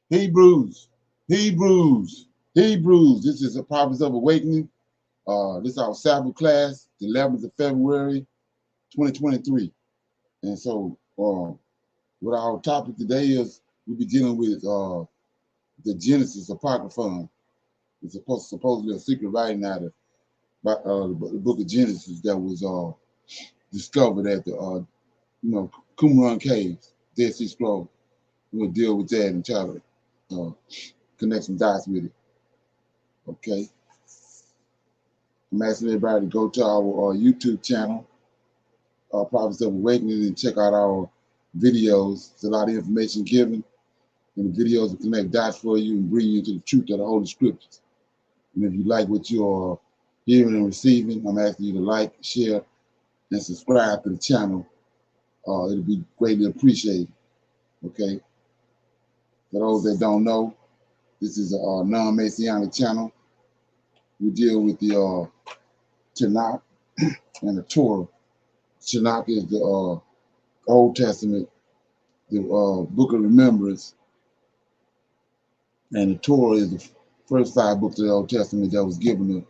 Hebrews, Hebrews, Hebrews. This is a Prophets of Awakening. This is our Sabbath class, the 11th of February, 2023. And so, what our topic today is, we'll be dealing with the Genesis Apocryphon. It's supposedly a secret writing out of the book of Genesis that was discovered at the Qumran Caves, Dead Sea Scrolls. We'll deal with that and try to connect some dots with it. Okay. I'm asking everybody to go to our YouTube channel, Prophets of Awakening, and check out our videos. There's a lot of information given, and the videos will connect dots for you and bring you into the truth of the Holy Scriptures. And if you like what you're hearing and receiving, I'm asking you to like, share, and subscribe to the channel. It'll be greatly appreciated. Okay. For those that don't know, this is a non-Messianic channel. We deal with the Tanakh and the Torah. Tanakh is the Old Testament, the Book of Remembrance, and the Torah is the first 5 books of the Old Testament that was given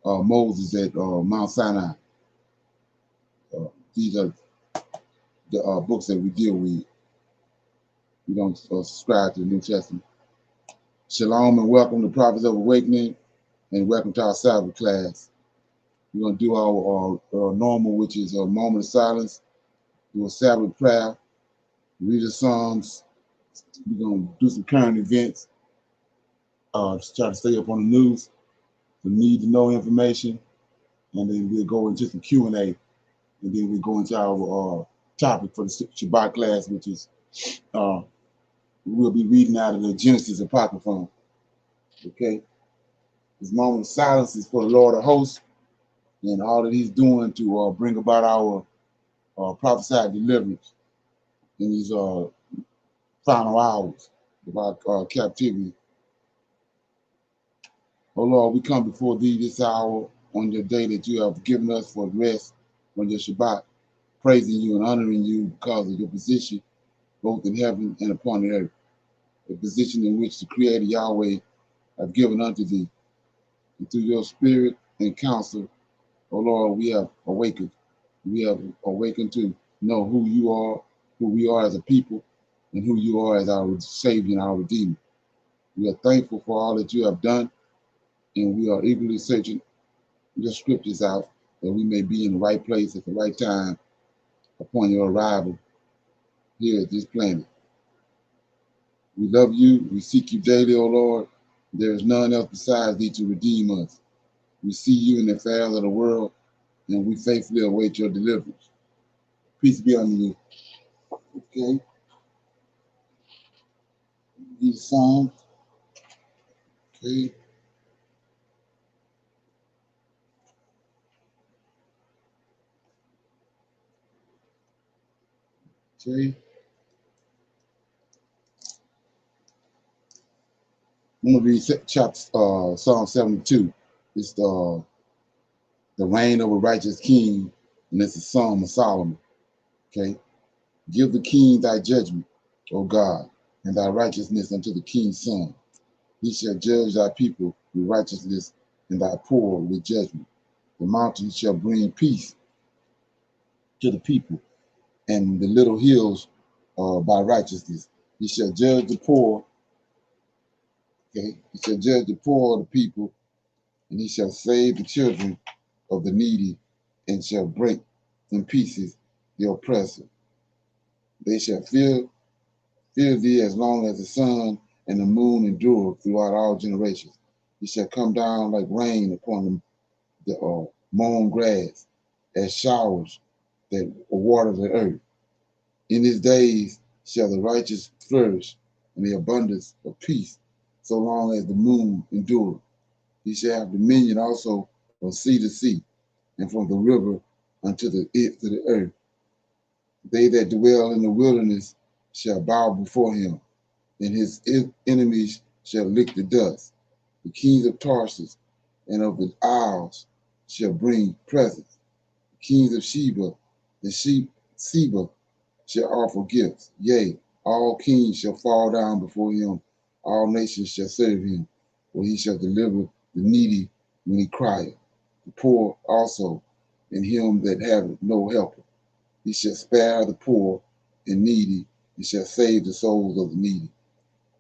to Moses at Mount Sinai. These are the books that we deal with. We don't subscribe to the New Testament. Shalom and welcome to Prophets of Awakening, and welcome to our Sabbath class. We're going to do our normal, which is a moment of silence, do a Sabbath prayer, read the Psalms. We're going to do some current events, try to stay up on the news, the need to know information, and then we'll go into some Q&A, and then we'll go into our topic for the Shabbat class, which is we'll be reading out of the Genesis Apocryphon. Okay? This moment of silence is for the Lord of hosts and all that he's doing to bring about our prophesied deliverance in these final hours of our captivity. Oh Lord, we come before thee this hour on the day that you have given us for rest on your Shabbat, praising you and honoring you because of your position both in heaven and upon the earth, the position in which the Creator Yahweh have given unto thee. And through your spirit and counsel, oh Lord, we have awakened. We have awakened to know who you are, who we are as a people, and who you are as our Savior and our Redeemer. We are thankful for all that you have done, and we are eagerly searching your scriptures out that we may be in the right place at the right time upon your arrival here at this planet. We love you. We seek you daily, O Lord. There is none else besides thee to redeem us. We see you in the affairs of the world, and we faithfully await your deliverance. Peace be unto you. Okay. These songs. Okay. Okay. I'm going to read chapter Psalm 72. It's the reign of a righteous king, and it's a Psalm of Solomon. Okay. Give the king thy judgment, O God, and thy righteousness unto the king's son. He shall judge thy people with righteousness, and thy poor with judgment. The mountains shall bring peace to the people, and the little hills by righteousness. He shall judge the poor. Okay, he shall judge the poor of the people, and he shall save the children of the needy, and shall break in pieces the oppressor. They shall fear thee as long as the sun and the moon endure throughout all generations. He shall come down like rain upon the mown grass, as showers that water the earth. In his days shall the righteous flourish, and the abundance of peace, so long as the moon endure. He shall have dominion also from sea to sea, and from the river unto the earth. They that dwell in the wilderness shall bow before him, and his enemies shall lick the dust. The kings of Tarsus and of the isles shall bring presents. The kings of Sheba and Seba shall offer gifts. Yea, all kings shall fall down before him All nations shall serve him, for he shall deliver the needy when he crieth, the poor also, and him that have no helper. He shall spare the poor and needy, and shall save the souls of the needy.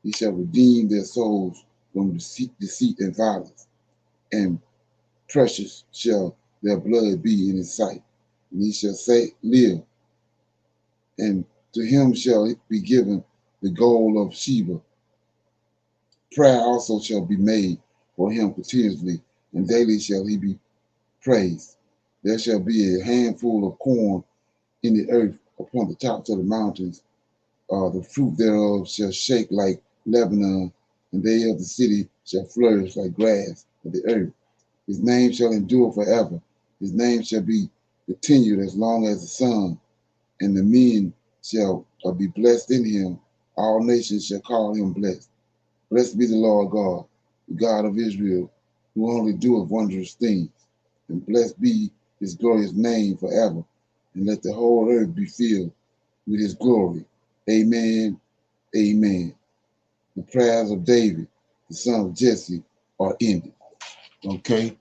He shall redeem their souls from deceit and violence, and precious shall their blood be in his sight. And he shall live, and to him shall be given the gold of Sheba. Prayer also shall be made for him continuously, and daily shall he be praised. There shall be a handful of corn in the earth upon the tops of the mountains. The fruit thereof shall shake like Lebanon, and they of the city shall flourish like grass of the earth. His name shall endure forever. His name shall be continued as long as the sun, and the men shall be blessed in him. All nations shall call him blessed. Blessed be the Lord God, the God of Israel, who only doeth wondrous things. And blessed be his glorious name forever. And let the whole earth be filled with his glory. Amen. Amen. The prayers of David, the son of Jesse, are ended. Okay?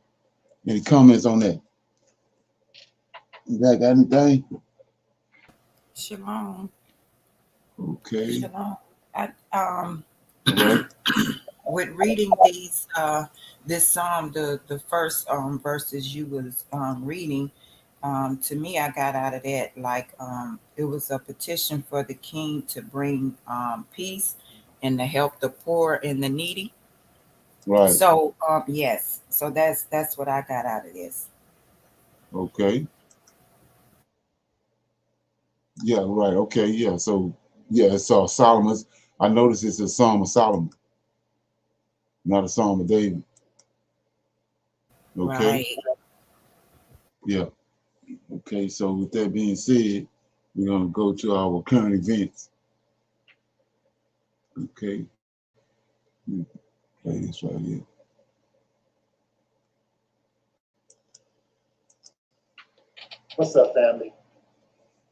Any comments on that? You got anything? Shalom. Okay. Shalom. Right. With reading this psalm, the first verses you was reading, to me, I got out of that like it was a petition for the king to bring peace and to help the poor and the needy. Right. So yes, so that's what I got out of this. Okay. Yeah, right. Okay, yeah. So yeah, it's Solomon's. I noticed it's a Psalm of Solomon, not a Psalm of David. Okay. Right. Yeah. Okay. So with that being said, we're gonna go to our current events. Okay. Let me play this right here. What's up, family?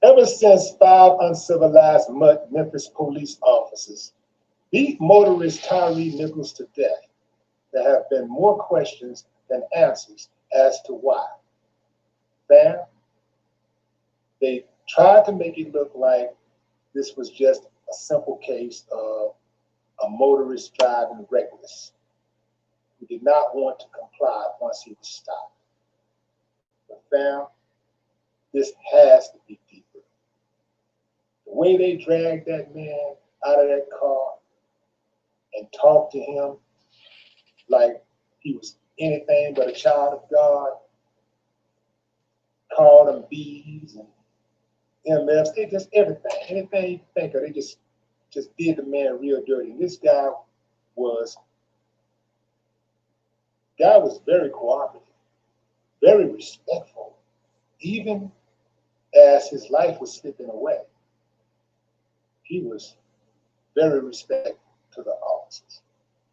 Ever since 5 uncivilized Memphis police officers beat motorist Tyree Nichols to death, there have been more questions than answers as to why. Fam, they tried to make it look like this was just a simple case of a motorist driving reckless who did not want to comply once he was stopped. But fam, this has to be deeper. The way they dragged that man out of that car and talked to him like he was anything but a child of God, called them B's and MFs, they just anything you think of, they just did the man real dirty. And this guy was very cooperative, very respectful, even as his life was slipping away. He was very respectful to the officers,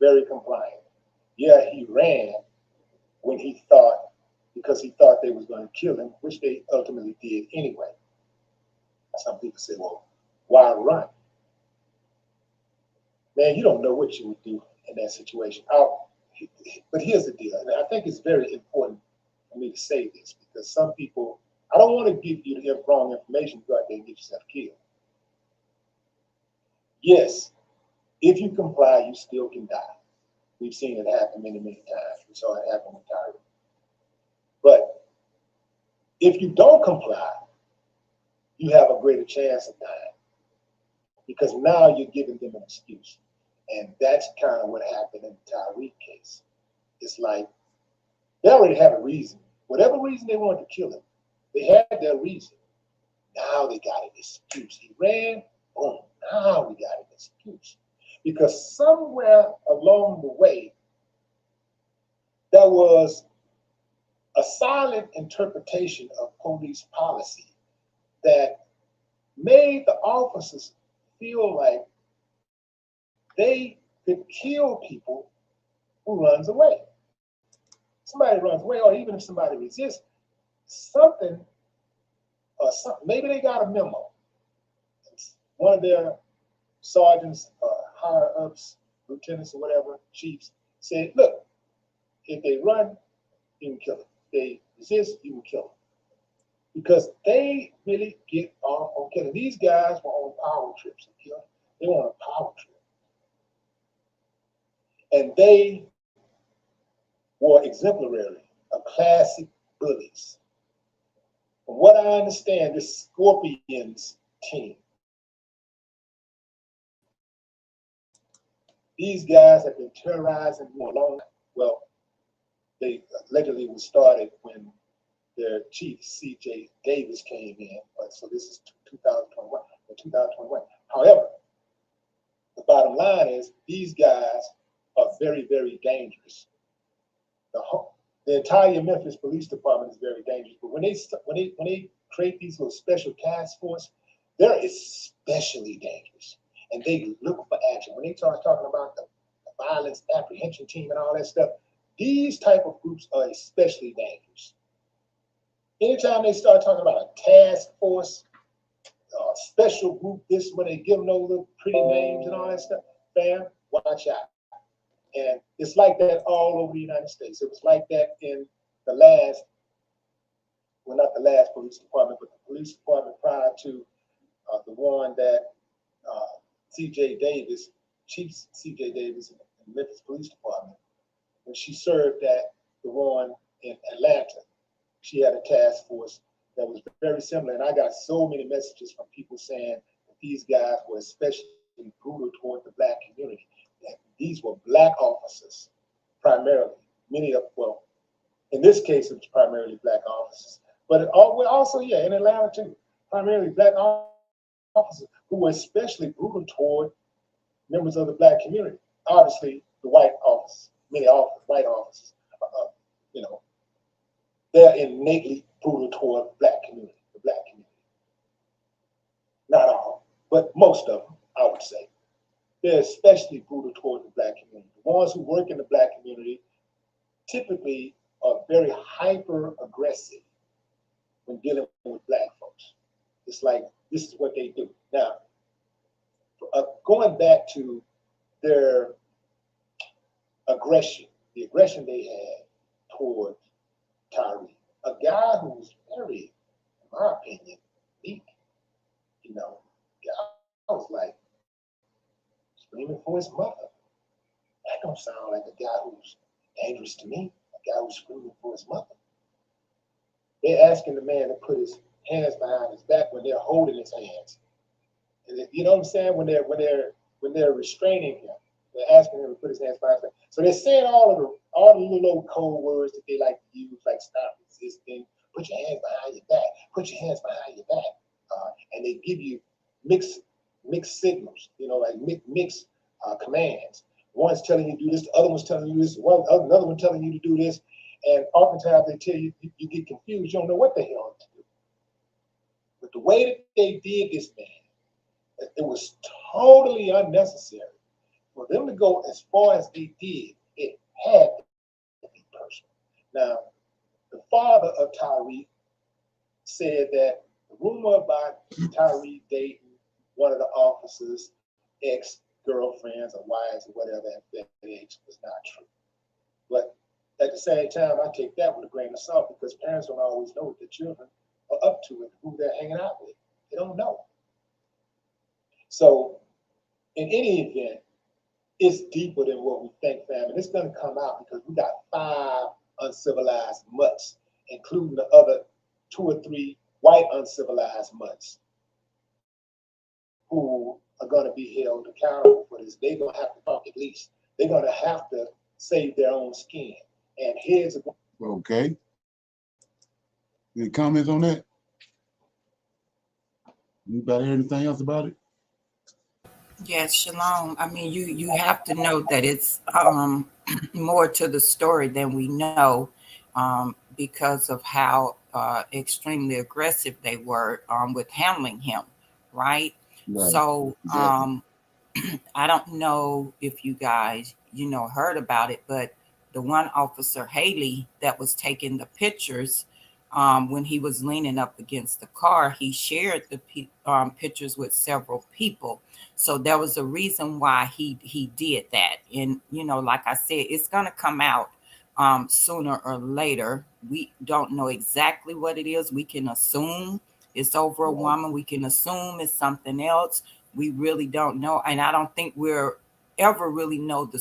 very compliant. Yeah, he ran when he thought, because he thought they was going to kill him, which they ultimately did anyway. Some people say, well, why run? Man, you don't know what you would do in that situation. But here's the deal, and I think it's very important for me to say this, because some people, I don't want to give you the wrong information, go out there and get yourself killed. Yes, if you comply, you still can die. We've seen it happen many, many times. We saw it happen with Tyree. But if you don't comply, you have a greater chance of dying, because now you're giving them an excuse. And that's kind of what happened in the Tyree case. It's like they already had a reason. Whatever reason they wanted to kill him, they had their reason. Now they got an excuse. He ran, boom, now we got an excuse. Because somewhere along the way, there was a silent interpretation of police policy that made the officers feel like they could kill people who runs away. Somebody runs away, or even if somebody resists, something, or something, maybe they got a memo. One of their sergeants, higher ups, lieutenants or whatever, chiefs, said, look, if they run, you can kill them. If they resist, you can kill them. Because they really get off on killing. These guys were on power trips. They were on a power trip. And they were exemplary, a classic bullies. From what I understand, this Scorpions team, these guys have been terrorizing for a long time. Well, they allegedly was started when their chief, C.J. Davis, came in. So this is 2021 or 2021. However, the bottom line is these guys are very, very dangerous. The entire Memphis Police Department is very dangerous. But when they create these little special task force, they're especially dangerous. And they look for action. When they start talking about the violence apprehension team and all that stuff, these type of groups are especially dangerous. Anytime they start talking about a task force, a special group, this when they give them those little pretty names and all that stuff, fam, watch out. And it's like that all over the United States. It was like that in the last, well, not the last police department, but the police department prior to the one that C.J. Davis, Chief C.J. Davis in the Memphis Police Department, when she served at the one in Atlanta, she had a task force that was very similar. And I got so many messages from people saying that these guys were especially brutal toward the Black community. That these were Black officers, primarily. Many of, well, in this case, it was primarily Black officers. But also, yeah, in Atlanta too, primarily Black officers who were especially brutal toward members of the Black community. Obviously, the white officers, many white officers, you know, they're innately brutal toward the Black community. Not all, but most of them, I would say. They're especially brutal toward the Black community. The ones who work in the Black community typically are very hyper aggressive when dealing with Black folks. It's like this is what they do. Now, going back to their aggression, the aggression they had towards Tyree, a guy who's very, in my opinion, weak. You know, I was like screaming for his mother. That don't sound like a guy who's dangerous to me. A guy who's screaming for his mother. They're asking the man to put his hands behind his back when they're holding his hands. And you know what I'm saying? When they're restraining him, they're asking him to put his hands behind his back. So they're saying all the little old code words that they like to use, like stop resisting, put your hands behind your back, put your hands behind your back, and they give you mixed signals, you know, like mixed commands. One's telling you to do this, the other one's telling you this, another one telling you to do this, and oftentimes they tell you, you get confused, you don't know what the hell to do. But the way that they did this, man, it was totally unnecessary. For them to go as far as they did, it had to be personal. Now, the father of Tyree said that the rumor about Tyree dating one of the officers' ex-girlfriends or wives or whatever at that age was not true. But at the same time, I take that with a grain of salt because parents don't always know what their children are up to and who they're hanging out with. They don't know. So, in any event, it's deeper than what we think, fam. And it's going to come out because we got 5 uncivilized mutts, including the other 2 or 3 white uncivilized mutts who are going to be held accountable for this. They're going to have to talk at least. They're going to have to save their own skin. And here's a... Okay. Any comments on that? Anybody hear anything else about it? Yes, Shalom. I mean, you have to know that it's more to the story than we know because of how extremely aggressive they were with handling him, right? So exactly. I don't know if you guys, heard about it, but the one officer, Haley, that was taking the pictures, when he was leaning up against the car, he shared the pictures with several people. So there was a reason why he did that. And like I said, it's gonna come out sooner or later. We don't know exactly what it is. We can assume it's over a woman. We can assume it's something else. We really don't know, and I don't think we're ever really know the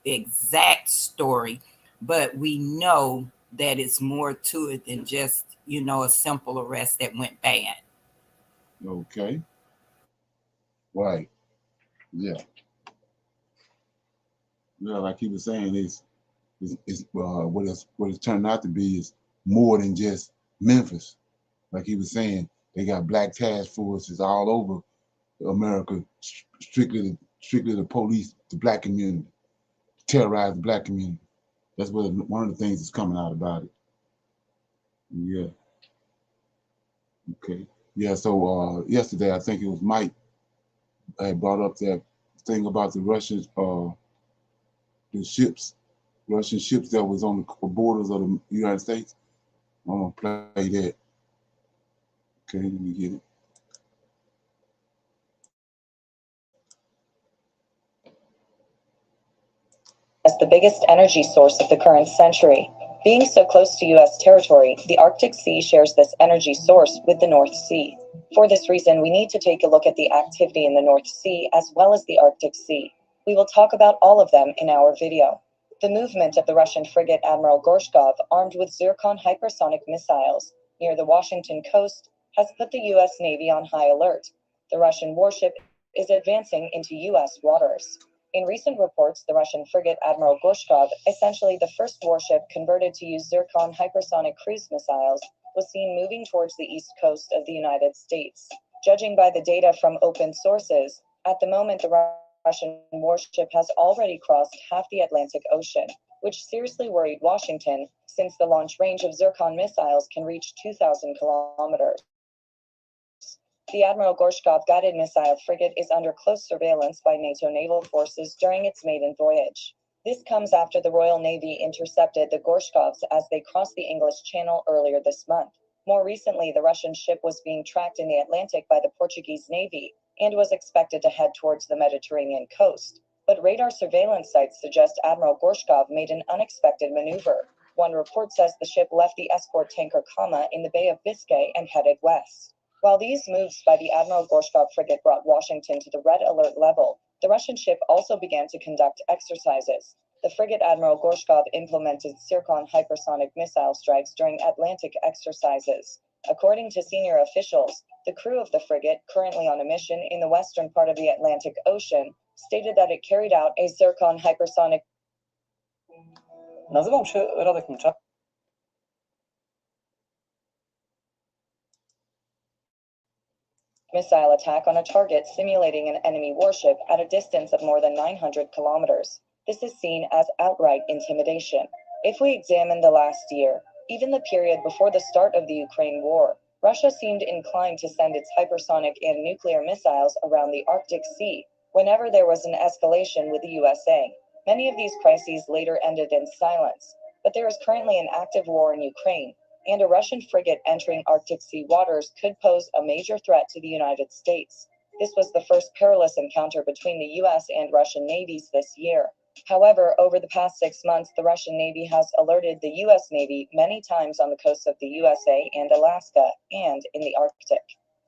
exact story, but we know that it's more to it than just a simple arrest that went bad. Okay. Right. Yeah. Yeah. Like he was saying, what it's turned out to be is more than just Memphis. Like he was saying, they got black task forces all over America, strictly the police, the black community, terrorize the black community. That's one of the things that's coming out about it. Yeah. Okay. Yeah. So yesterday, I think it was Mike had brought up that thing about the Russians, the ships, Russian ships that was on the borders of the United States. I'm gonna play that. Okay, let me get it. As the biggest energy source of the current century. Being so close to U.S. territory, the Arctic Sea shares this energy source with the North Sea. For this reason, we need to take a look at the activity in the North Sea as well as the Arctic Sea. We will talk about all of them in our video. The movement of the Russian frigate Admiral Gorshkov, armed with Zircon hypersonic missiles, near the Washington coast, has put the U.S. Navy on high alert. The Russian warship is advancing into U.S. waters. In recent reports, the Russian frigate Admiral Gorshkov, essentially the first warship converted to use Zircon hypersonic cruise missiles, was seen moving towards the east coast of the United States. Judging by the data from open sources, at the moment the Russian warship has already crossed half the Atlantic Ocean, which seriously worried Washington, since the launch range of Zircon missiles can reach 2,000 kilometers. The Admiral Gorshkov guided missile frigate is under close surveillance by NATO naval forces during its maiden voyage. This comes after the Royal Navy intercepted the Gorshkovs as they crossed the English Channel earlier this month. More recently, the Russian ship was being tracked in the Atlantic by the Portuguese Navy and was expected to head towards the Mediterranean coast. But radar surveillance sites suggest Admiral Gorshkov made an unexpected maneuver. One report says the ship left the escort tanker Kama in the Bay of Biscay and headed west. While these moves by the Admiral Gorshkov frigate brought Washington to the red alert level, the Russian ship also began to conduct exercises. The frigate Admiral Gorshkov implemented Zircon hypersonic missile strikes during Atlantic exercises. According to senior officials, the crew of the frigate, currently on a mission in the western part of the Atlantic Ocean, stated that it carried out a Zircon hypersonic Nazywam się Radek Micza. Missile attack on a target simulating an enemy warship at a distance of more than 900 kilometers. This is seen as outright intimidation. If we examine the last year, even the period before the start of the Ukraine war, Russia seemed inclined to send its hypersonic and nuclear missiles around the Arctic Sea whenever there was an escalation with the USA. Many of these crises later ended in silence, but there is currently an active war in Ukraine, and a Russian frigate entering Arctic Sea waters could pose a major threat to the United States. This was the first perilous encounter between the U.S. and Russian navies this year. However, over the past 6 months, the Russian Navy has alerted the U.S. Navy many times on the coasts of the USA and Alaska, and in the Arctic.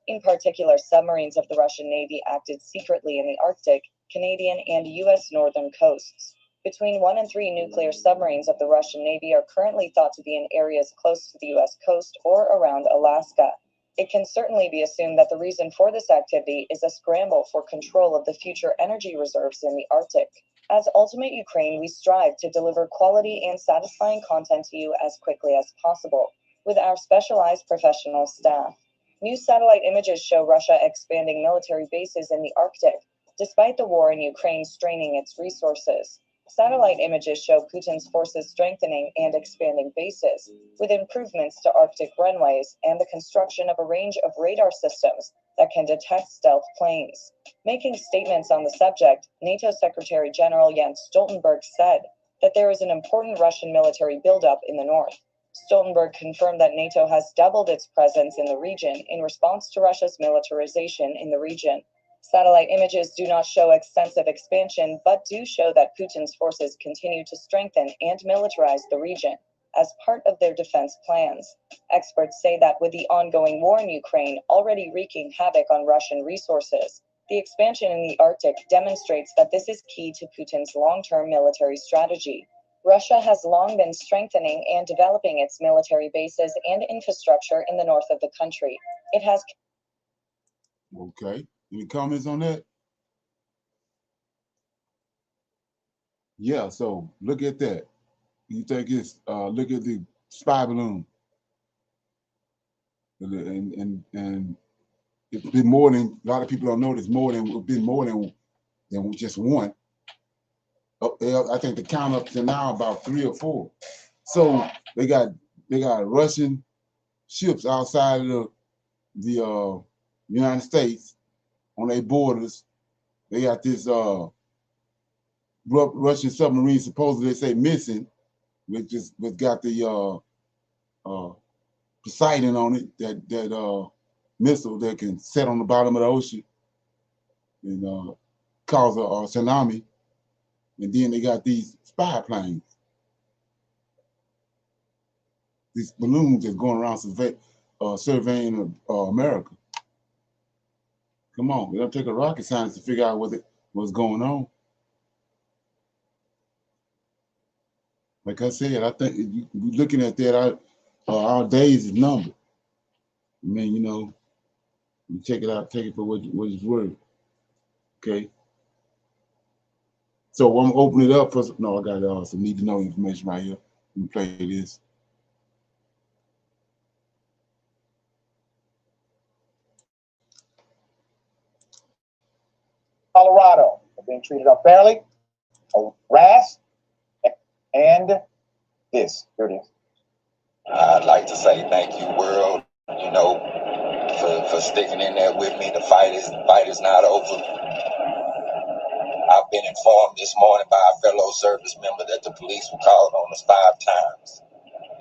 In particular, submarines of the Russian Navy acted secretly in the Arctic, Canadian, and U.S. northern coasts. Between 1 and 3 nuclear submarines of the Russian Navy are currently thought to be in areas close to the U.S. coast or around Alaska. It can certainly be assumed that the reason for this activity is a scramble for control of the future energy reserves in the Arctic. As Ultimate Ukraine, we strive to deliver quality and satisfying content to you as quickly as possible, with our specialized professional staff. New satellite images show Russia expanding military bases in the Arctic, despite the war in Ukraine straining its resources. Satellite images show Putin's forces strengthening and expanding bases, with improvements to Arctic runways and the construction of a range of radar systems that can detect stealth planes. Making statements on the subject, NATO Secretary General Jens Stoltenberg said that there is an important Russian military buildup in the north. Stoltenberg confirmed that NATO has doubled its presence in the region in response to Russia's militarization in the region. Satellite images do not show extensive expansion, but do show that Putin's forces continue to strengthen and militarize the region as part of their defense plans. Experts say that with the ongoing war in Ukraine already wreaking havoc on Russian resources, the expansion in the Arctic demonstrates that this is key to Putin's long-term military strategy. Russia has long been strengthening and developing its military bases and infrastructure in the north of the country. It has... Okay. Any comments on that? Yeah, so look at that. You think it's look at the spy balloon. And it's been more than, a lot of people don't know, it's been more than just one. I think the count up to now about 3 or 4. So they got Russian ships outside of the United States on their borders. They got this Russian submarine supposedly they say missing, which got the Poseidon on it, that missile that can set on the bottom of the ocean and cause a tsunami. And then they got these spy planes, these balloons that's going around surveying America. Come on, it don't take a rocket scientist to figure out what's going on. Like I said, I think looking at that, our days is numbered. I mean, you check it out, take it for what it's worth. Okay. So I'm gonna open it up for no. I got some need to know information right here. Let me play this. Colorado are being treated unfairly, harassed, and this. Here it is. I'd like to say thank you, world, for sticking in there with me. The fight is not over. I've been informed this morning by a fellow service member that the police were called on us 5 times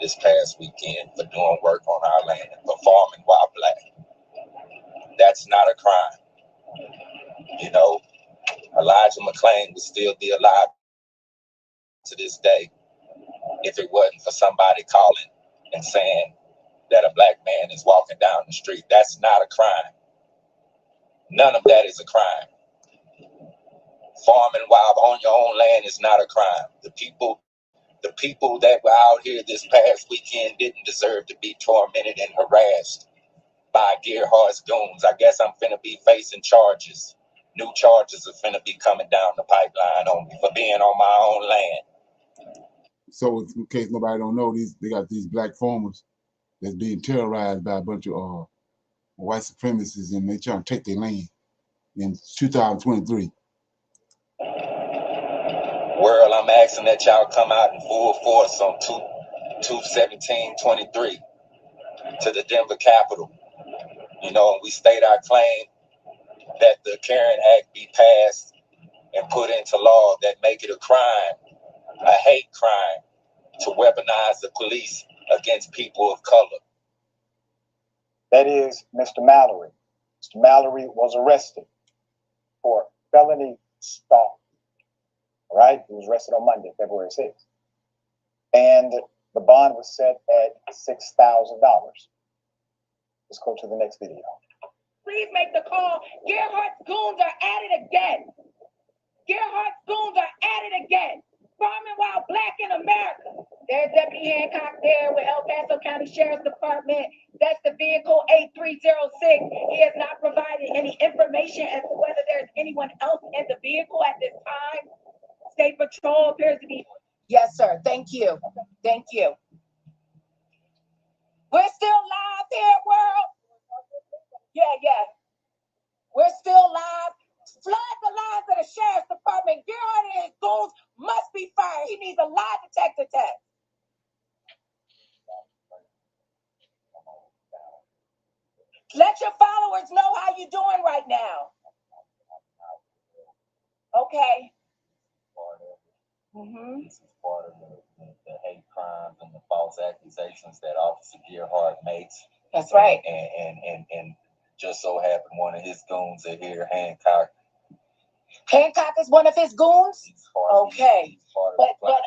this past weekend for doing work on our land and performing while black. That's not a crime. Elijah McClain would still be alive to this day if it wasn't for somebody calling and saying that a black man is walking down the street. That's not a crime. None of that is a crime. Farming while on your own land is not a crime. The people that were out here this past weekend didn't deserve to be tormented and harassed by Gerhardt's goons. I guess I'm finna be facing charges. New charges are finna be coming down the pipeline on me for being on my own land. So in case nobody don't know, they got these black farmers that's being terrorized by a bunch of white supremacists, and they trying to take their land in 2023. World, I'm asking that y'all come out in full force on 2/17/23 to the Denver Capitol. And we state our claim that the Karen Act be passed and put into law that make it a crime, a hate crime, to weaponize the police against people of color. That is Mr. Mallory. Mr. Mallory was arrested for felony stalking. All right, he was arrested on Monday, February 6th. And the bond was set at $6,000. Let's go to the next video. Please make the call. Gerhardt's goons are at it again. Gerhardt's goons are at it again. Farming while black in America. There's Deputy Hancock there with El Paso County Sheriff's Department. That's the vehicle 8306. He has not provided any information as to whether there's anyone else in the vehicle at this time. State Patrol appears to be. Yes, sir. Thank you. Thank you. We're still live here, world. Yeah. We're still live. Flood the lines of the Sheriff's Department. Gerhardt and his goons must be fired. He needs a lie detector test. Let your followers know how you're doing right now. Okay. This is part of the the hate crimes and the false accusations that Officer Gearhart makes. That's right. And just so happened one of his goons are here, Hancock. Hancock is one of his goons? Okay. But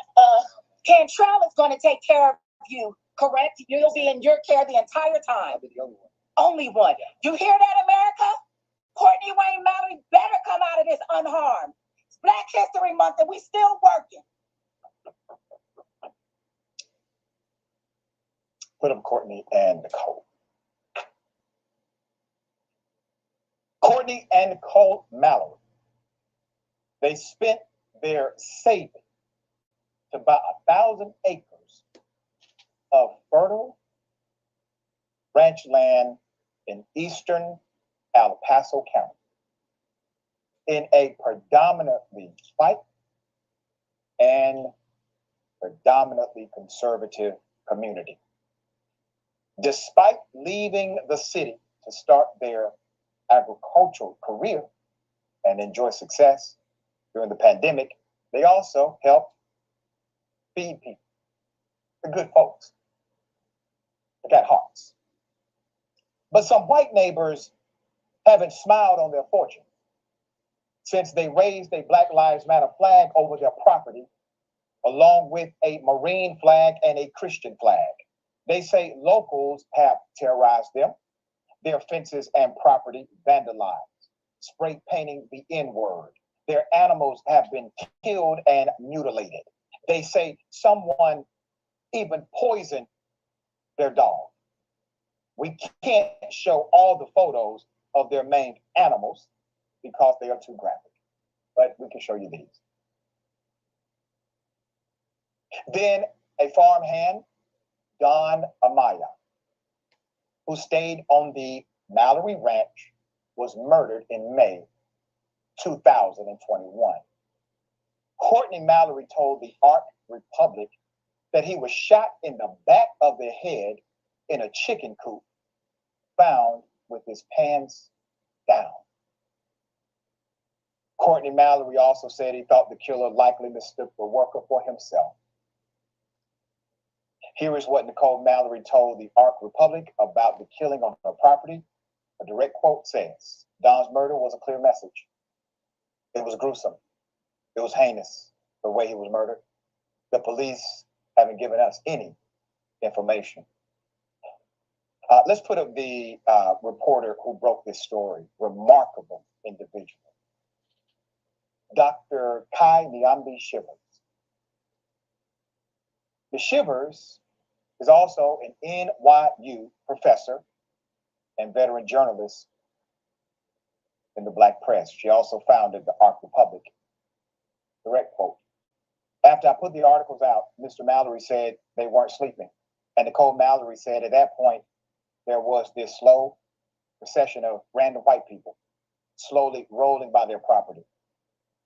Cantrell is going to take care of you, correct? You'll be in your care the entire time. I'll be the only one. Only one. You hear that, America? Courtney Wayne Mallory better come out of this unharmed. It's Black History Month and we still working. Put up Courtney and Nicole. Courtney and Nicole Mallory. They spent their savings to buy 1,000 acres of fertile ranch land in eastern El Paso County in a predominantly white and predominantly conservative community. Despite leaving the city to start their agricultural career and enjoy success during the pandemic, they also helped feed people, the good folks that got hearts. But some white neighbors haven't smiled on their fortune since they raised a Black Lives Matter flag over their property, along with a Marine flag and a Christian flag. They say locals have terrorized them, their fences and property vandalized, spray painting the N-word. Their animals have been killed and mutilated. They say someone even poisoned their dog. We can't show all the photos of their maimed animals because they are too graphic, but we can show you these. Then a farmhand, Don Amaya, who stayed on the Mallory Ranch, was murdered in May 2021. Courtney Mallory told the Ark Republic that he was shot in the back of the head in a chicken coop, found with his pants down. Courtney Mallory also said he thought the killer likely mistook the worker for himself. Here is what Nicole Mallory told the Ark Republic about the killing on her property. A direct quote says, Don's murder was a clear message. It was gruesome. It was heinous, the way he was murdered. The police haven't given us any information. Let's put up the reporter who broke this story. Remarkable individual. Dr. Kai Nyambi Shivers. The Shivers is also an NYU professor and veteran journalist in the Black press. She also founded the Ark Republic. Direct quote. After I put the articles out, Mr. Mallory said they weren't sleeping. And Nicole Mallory said at that point, there was this slow procession of random white people slowly rolling by their property,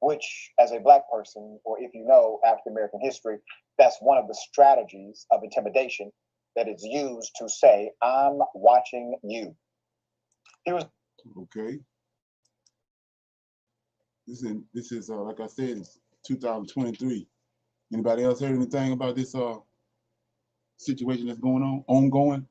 which as a Black person, or if you know African American history, that's one of the strategies of intimidation that is used to say, I'm watching you. Here was Okay. This is like I said, it's 2023. Anybody else heard anything about this situation that's going on, ongoing?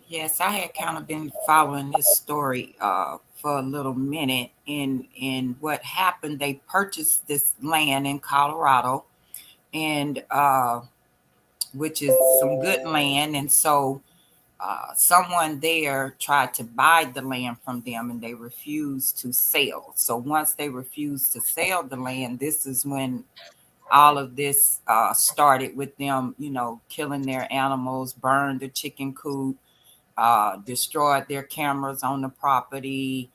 Yes, I had kind of been following this story for a little minute. And what happened, they purchased this land in Colorado, and which is some good land. And so someone there tried to buy the land from them, and they refused to sell. So once they refused to sell the land, this is when all of this started with them, killing their animals, burned the chicken coop, destroyed their cameras on the property.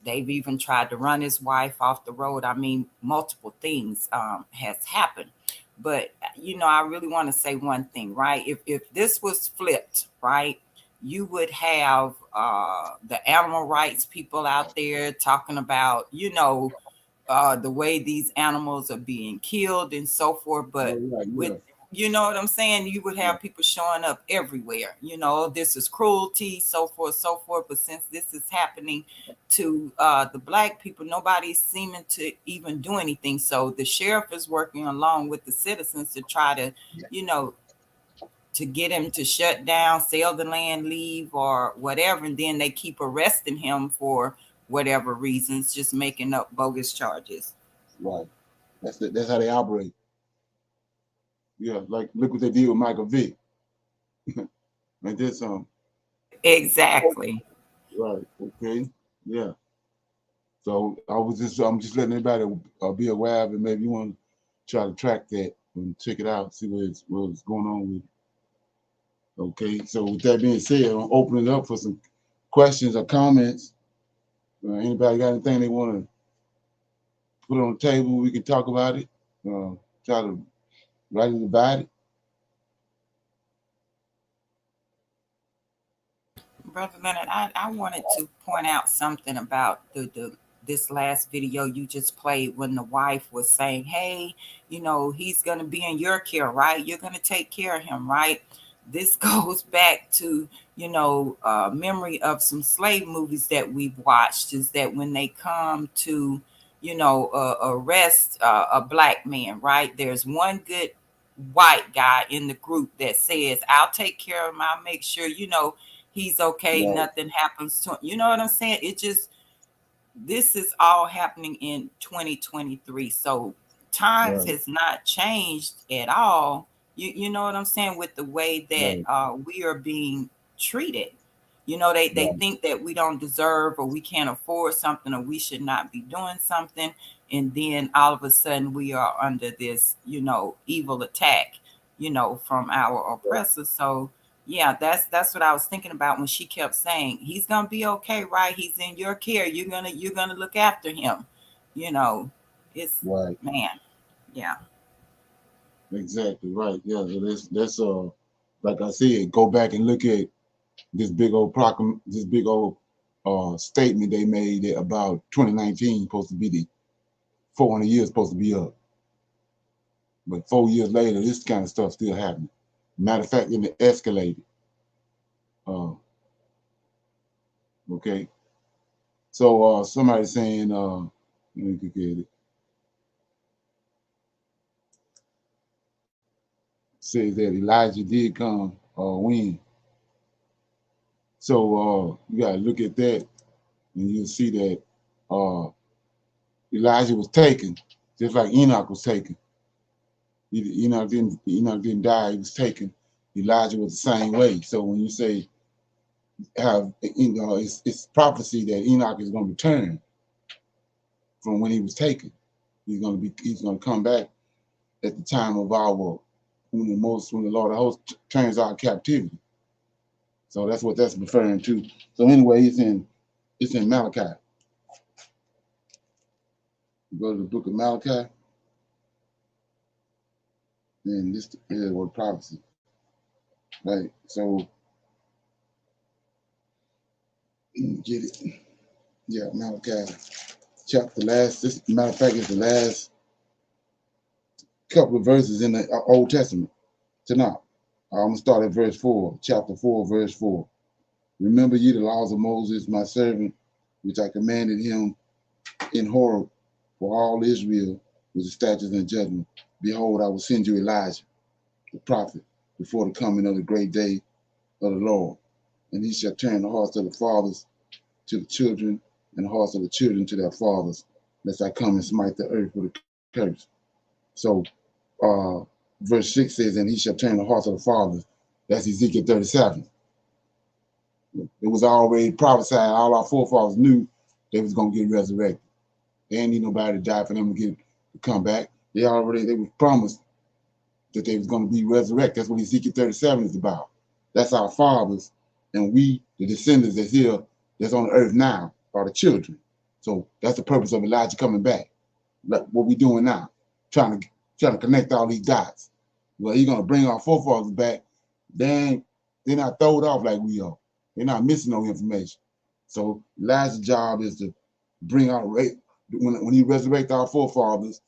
They've even tried to run his wife off the road. I mean, multiple things has happened. But, I really want to say one thing, right? If this was flipped, right, you would have the animal rights people out there talking about, the way these animals are being killed and so forth. But Yeah. You know what I'm saying? You would have people showing up everywhere. You know, this is cruelty, so forth, so forth. But since this is happening to the black people, nobody's seeming to even do anything. So the sheriff is working along with the citizens to try to, you know, to get him to shut down, sell the land, leave, or whatever. And then they keep arresting him for whatever reasons, just making up bogus charges. Right. That's how they operate. Yeah, like look what they did with Michael Vick. And did some. Exactly. Right. Okay. Yeah. So I'm just letting everybody be aware of it. Maybe you want to try to track that and check it out, see what's going on with it. Okay. So with that being said, I'm opening it up for some questions or comments. Anybody got anything they want to put on the table? We can talk about it. Try to write it about it. Brother Leonard, I wanted to point out something about the this last video you just played when the wife was saying, hey, you know, he's going to be in your care, right? You're going to take care of him, right? This goes back to, you know, memory of some slave movies that we've watched, is that when they come to, you know, arrest a black man, right? There's one good white guy in the group that says, I'll take care of him. I'll make sure, you know, he's okay, Right. nothing happens to him. You know what I'm saying? It just, this is all happening in 2023. So times Right. has not changed at all. You know what I'm saying? With the way Right. that we are being treated. You know, they Right. think that we don't deserve or we can't afford something or we should not be doing something. And then all of a sudden we are under this, you know, evil attack, you know, from our oppressors. So yeah, that's what I was thinking about when she kept saying, he's gonna be okay, right? He's in your care. You're gonna look after him. You know, it's Right. man, yeah. Exactly. Right. Yeah. So that's like I said, go back and look at this big old statement they made that about 2019 supposed to be the 400 years supposed to be up, but 4 years later, this kind of stuff still happening. Matter of fact, it escalated. Okay. So somebody saying, let me get it. Says that Elijah did come when. So you gotta look at that, and you'll see that Elijah was taken, just like Enoch was taken. Enoch didn't die; he was taken. Elijah was the same way. So when you say it's prophecy that Enoch is going to return from when he was taken. He's going to come back at the time of when the Lord of hosts turns our captivity. So that's what that's referring to. So anyway, it's in Malachi. You go to the book of Malachi, and this is what prophecy. Right. So get it. Yeah, Malachi. Chapter last. This matter of fact is the last couple of verses in the Old Testament. Tonight, I'm gonna start at verse 4, chapter 4, verse 4. Remember ye the laws of Moses, my servant, which I commanded him in Horeb for all Israel with the statutes and judgment. Behold, I will send you Elijah, the prophet, before the coming of the great day of the Lord. And he shall turn the hearts of the fathers to the children, and the hearts of the children to their fathers, lest I come and smite the earth with a curse. So verse 6 says, and he shall turn the hearts of the fathers. That's Ezekiel 37. It was already prophesied. All our forefathers knew they was going to get resurrected. They didn't need nobody to die for them to come back. They was promised that they was going to be resurrected. That's what Ezekiel 37 is about. That's our fathers, and we, the descendants that's here, that's on the earth now, are the children. So that's the purpose of Elijah coming back. Like what we doing now, trying to connect all these dots. Well, he's gonna bring our forefathers back. Then they're not throwed off like we are. They're not missing no information. So Elijah's job is to bring our when he resurrects our forefathers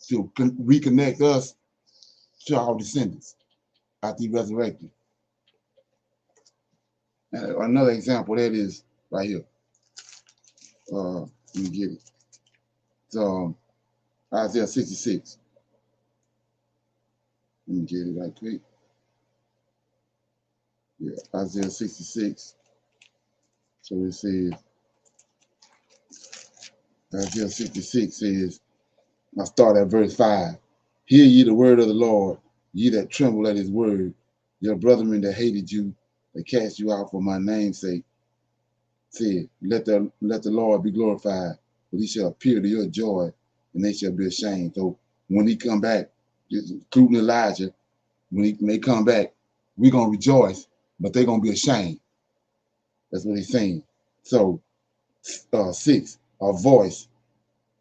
to reconnect us to our descendants after he resurrected. And another example that is right here. Let me get it. So Isaiah 66. Let me get it right quick. Yeah, Isaiah 66. So it says, Isaiah 66 says, I start at verse 5. Hear ye the word of the Lord, ye that tremble at his word, your brethren that hated you, that cast you out for my name's sake, said, let the Lord be glorified, for he shall appear to your joy, and they shall be ashamed. So when he come back, including Elijah, when they come back, we're going to rejoice, but they're going to be ashamed. That's what he's saying. So 6, a voice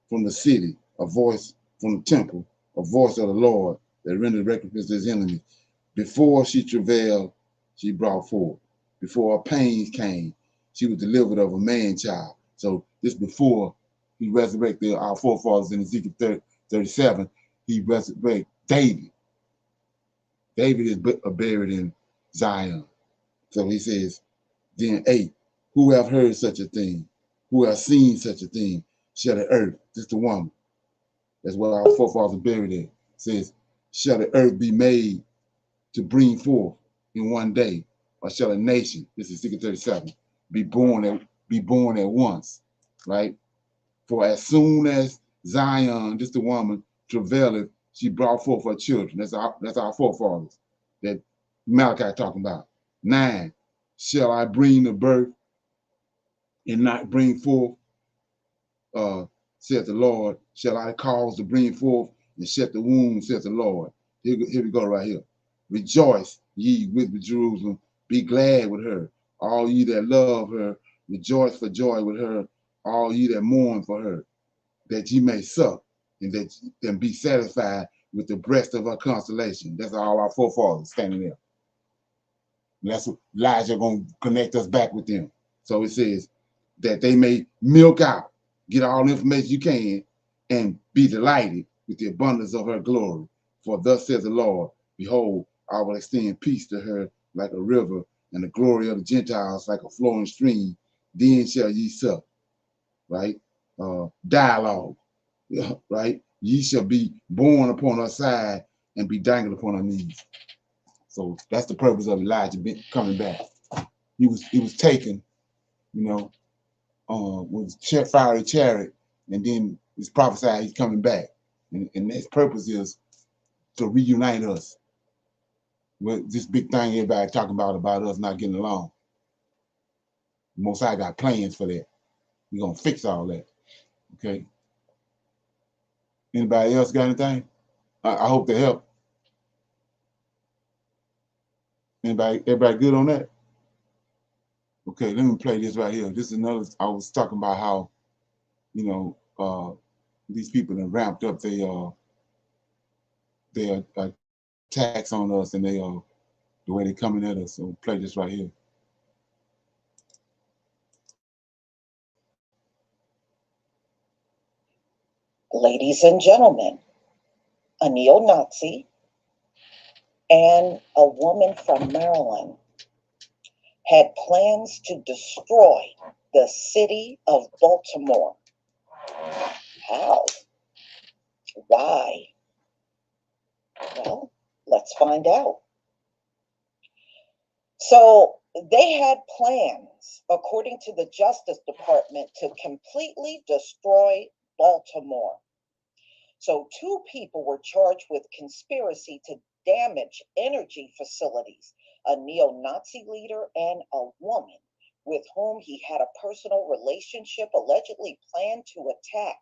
from the city, a voice from the temple, a voice of the Lord that rendered recompense to his enemies. Before she travailed, she brought forth. Before her pains came, she was delivered of a man child. So this before he resurrected our forefathers in Ezekiel 37, he resurrected David. David is buried in Zion. So he says, then 8, who have heard such a thing? Who have seen such a thing? Shall the earth, this the woman. That's what our forefathers buried in. It says, shall the earth be made to bring forth in one day? Or shall a nation, this is Ezekiel 37, be born at once, right? For as soon as Zion, this the woman, travaileth, she brought forth her children. That's our forefathers that Malachi talking about. 9, shall I bring the birth and not bring forth, saith the Lord, shall I cause to bring forth and shut the womb, saith the Lord. Here we go right here. Rejoice ye with Jerusalem, be glad with her. All ye that love her, rejoice for joy with her. All ye that mourn for her, that ye may suck and be satisfied with the breast of her consolation. That's all our forefathers standing there. And that's what Elijah going to connect us back with them. So it says that they may milk out, get all the information you can, and be delighted with the abundance of her glory. For thus says the Lord, behold, I will extend peace to her like a river, and the glory of the Gentiles like a flowing stream. Then shall ye suck, right? Dialogue, right? Ye shall be born upon her side and be dangled upon her knees. So that's the purpose of Elijah coming back. He was taken, with fiery chariot, and then it's prophesied he's coming back, and his purpose is to reunite us with this big thing everybody talking about us not getting along. Most High got plans for that. We're gonna fix all that. Okay. Anybody else got anything? I hope they help. Everybody good on that? Okay, let me play this right here. This is another. I was talking about how, these people have ramped up their attacks on us, and the way they're coming at us. So play this right here. Ladies and gentlemen, a neo-Nazi and a woman from Maryland had plans to destroy the city of Baltimore. How? Why? Well, let's find out. So they had plans, according to the Justice Department, to completely destroy Baltimore. So 2 people were charged with conspiracy to damage energy facilities, a neo-Nazi leader and a woman with whom he had a personal relationship, allegedly planned to attack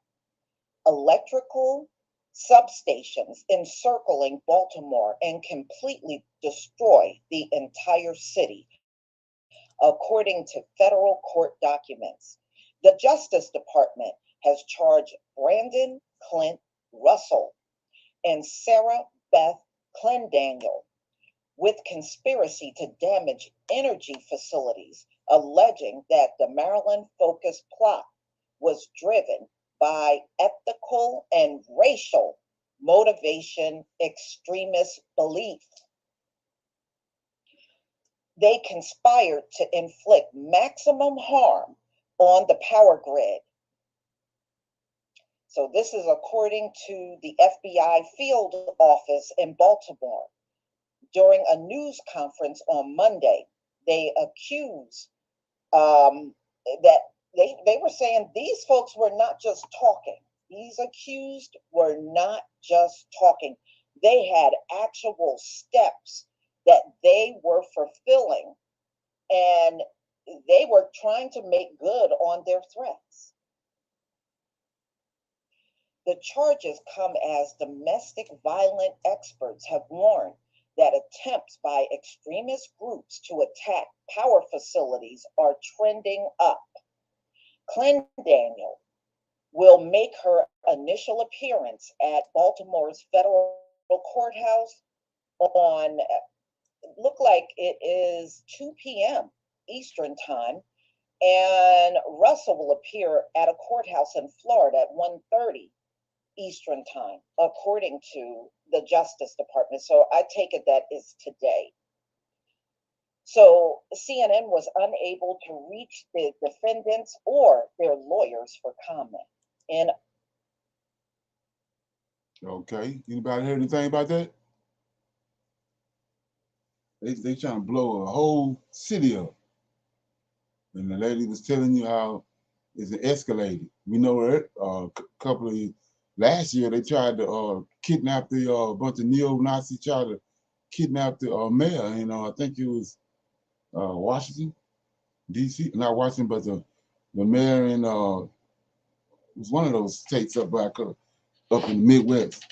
electrical substations encircling Baltimore and completely destroy the entire city, according to federal court documents. The Justice Department has charged Brandon Clint Russell and Sarah Beth Clendaniel with conspiracy to damage energy facilities, alleging that the Maryland-focused plot was driven by ethical and racial motivation, extremist belief. They conspired to inflict maximum harm on the power grid. So this is according to the FBI field office in Baltimore. During a news conference on Monday, they accused that they were saying these folks were not just talking. These accused were not just talking. They had actual steps that they were fulfilling, and they were trying to make good on their threats. The charges come as domestic violence experts have warned that attempts by extremist groups to attack power facilities are trending up. Clem Daniel will make her initial appearance at Baltimore's federal courthouse on, look like it is 2 p.m. Eastern time, and Russell will appear at a courthouse in Florida at 1:30 Eastern time, according to the Justice Department. So I take it that is today. So CNN was unable to reach the defendants or their lawyers for comment. And okay, anybody heard anything about that? They trying to blow a whole city up. And the lady was telling you how it's escalated. We know a couple of last year they tried to kidnap the bunch of neo-Nazis tried to kidnap the mayor. I think it was Washington, D.C. Not Washington, but the mayor in it was one of those states up in the Midwest.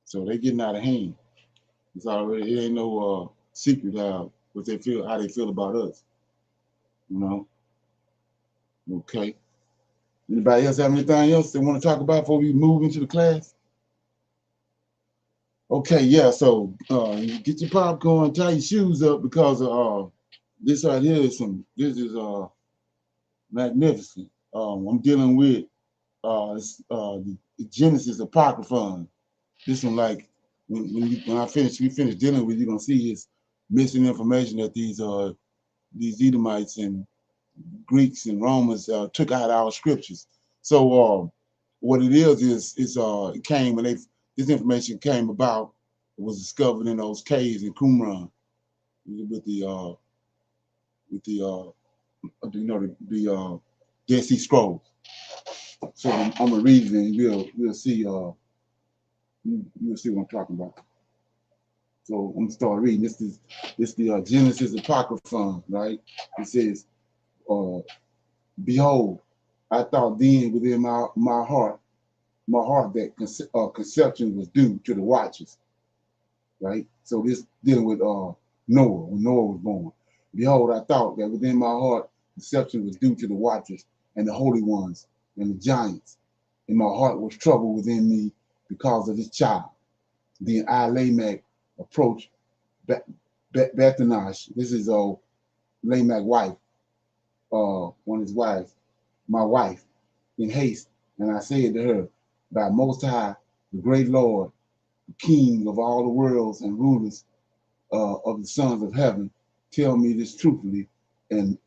So they getting out of hand. It's already, it ain't no secret how they feel about us. Okay. Anybody else have anything else they want to talk about before we move into the class? Okay, yeah. So get your popcorn, tie your shoes up, because this right here is magnificent. I'm dealing with the Genesis Apocryphon. This one, like when we finish dealing with, you're gonna see his missing information that these Edomites and Greeks and Romans took out our scriptures. So what it is it came when this information came about. It was discovered in those caves in Qumran with the Dead Sea Scrolls. So I'm gonna read it and we'll see you'll see what I'm talking about. So I'm gonna start reading. This is the Genesis Apocryphon, right? It says, behold, I thought then within my heart that conception was due to the watchers, right? So this dealing with Noah, when Noah was born. Behold, I thought that within my heart conception was due to the watchers and the holy ones and the giants, and my heart was troubled within me because of this child. Then I, Lamech, approached Bethanash. This is Lamech's wife, one of his wives, my wife, in haste, and I said to her, by Most High, the great Lord, the King of all the worlds and rulers of the sons of heaven, tell me this truthfully and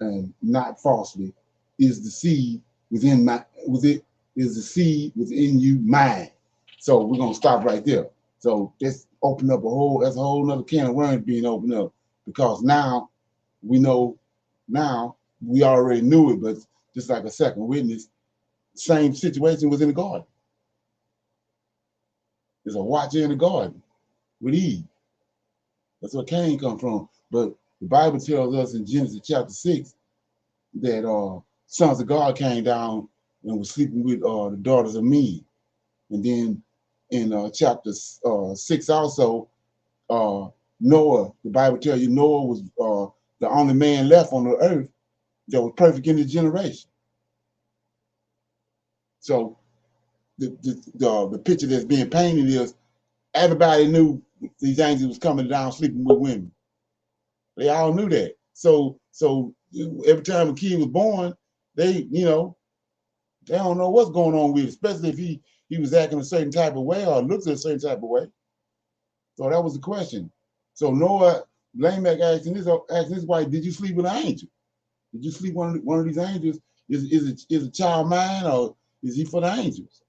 not falsely. Is the seed within you mine? So we're gonna stop right there. So let's open up that's a whole nother can of worms being opened up, because now we know, now we already knew it, but just like a second witness, same situation was in the garden. There's a watcher in the garden with Eve. That's where Cain come from. But the Bible tells us in Genesis chapter 6 that sons of God came down and was sleeping with the daughters of men. And then in chapter 6 also, Noah, the Bible tells you Noah was the only man left on the earth that was perfect in his generation. So the picture that's being painted is everybody knew these angels was coming down sleeping with women. They all knew that. So every time a kid was born, they don't know what's going on with it, especially he was acting a certain type of way or looked a certain type of way. So that was the question. So Noah, Lamech asking his wife, did you sleep with an angel? Did you sleep with one of these angels? Is a child mine, or is he for the angels?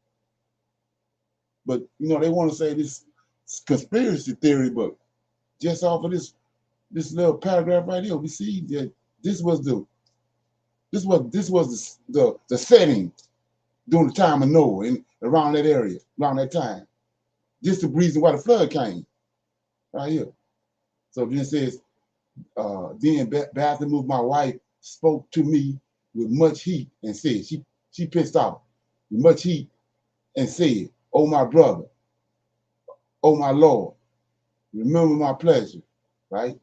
But you know, they want to say this conspiracy theory, but just off of this little paragraph right here, we see that this was the setting during the time of Noah and around that area, around that time. This is the reason why the flood came, right here. So then it says, then Bethlehem, my wife, spoke to me with much heat and said, she pissed off with much heat and said, oh my brother, oh my Lord, remember my pleasure, right?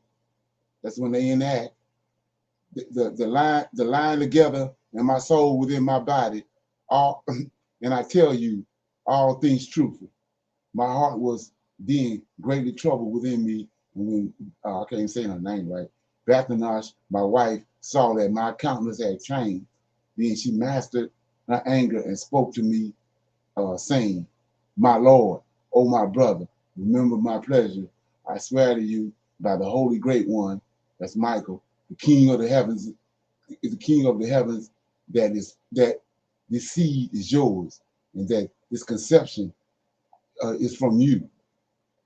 That's when they enact the line together and my soul within my body, all, and I tell you all things truthful. My heart was then greatly troubled within me. And when I can't even say her name right, Bethanash, my wife, saw that my countenance had changed. Then she mastered her anger and spoke to me, saying, my Lord, oh my brother, remember my pleasure. I swear to you by the Holy Great One, that's Michael, the King of the heavens, is the King of the heavens, that this seed is yours, and that this conception is from you.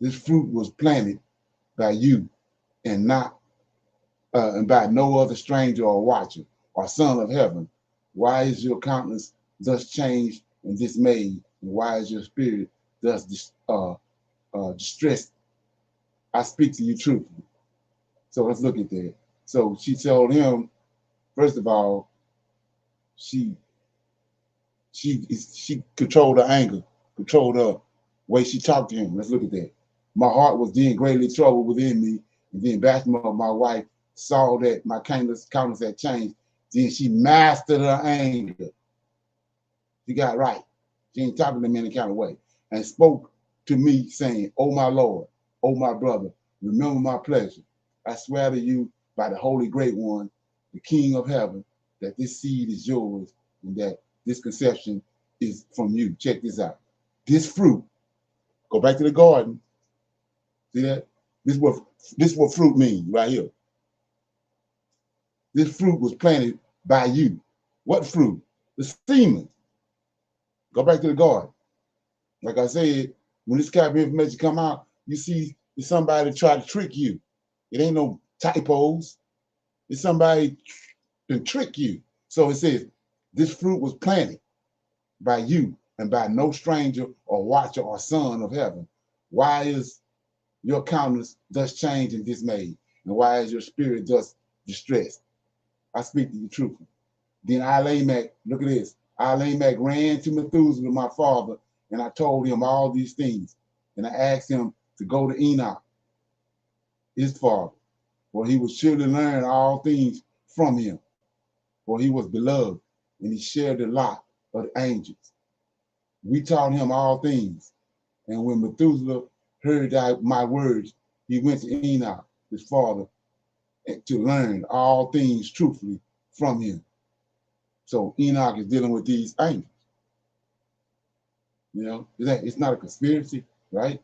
This fruit was planted by you, and not and by no other stranger or watcher or son of heaven. Why is your countenance thus changed and dismayed? And why is your spirit thus distressed? I speak to you truthfully. So let's look at that. So she told him, first of all, she controlled her anger, controlled her way she talked to him. Let's look at that. My heart was then greatly troubled within me, and then Bathsheba, my wife, saw that my countenance had changed. Then she mastered her anger. She got right. She ain't talking to me in any kind of way. And spoke to me, saying, oh my Lord, oh my brother, remember my pleasure. I swear to you by the Holy Great One, the King of heaven, that this seed is yours, and that this conception is from you. Check this out. This fruit, go back to the garden. See that? This is what fruit means right here. This fruit was planted by you. What fruit? The semen. Go back to the garden. Like I said, when this kind of information come out, you see somebody try to trick you. It ain't no typos. It's somebody to trick you. So it says, this fruit was planted by you and by no stranger or watcher or son of heaven. Why is your countenance thus changed and dismayed? And why is your spirit thus distressed? I speak to you truthfully. Then Lamech, look at this. Lamech ran to Methuselah, my father, and I told him all these things. And I asked him to go to Enoch, his father, for he would surely learn all things from him. For he was beloved, and he shared the lot of the angels. We taught him all things. And when Methuselah heard my words, he went to Enoch, his father, to learn all things truthfully from him. So Enoch is dealing with these angels. You know, it's not a conspiracy, right?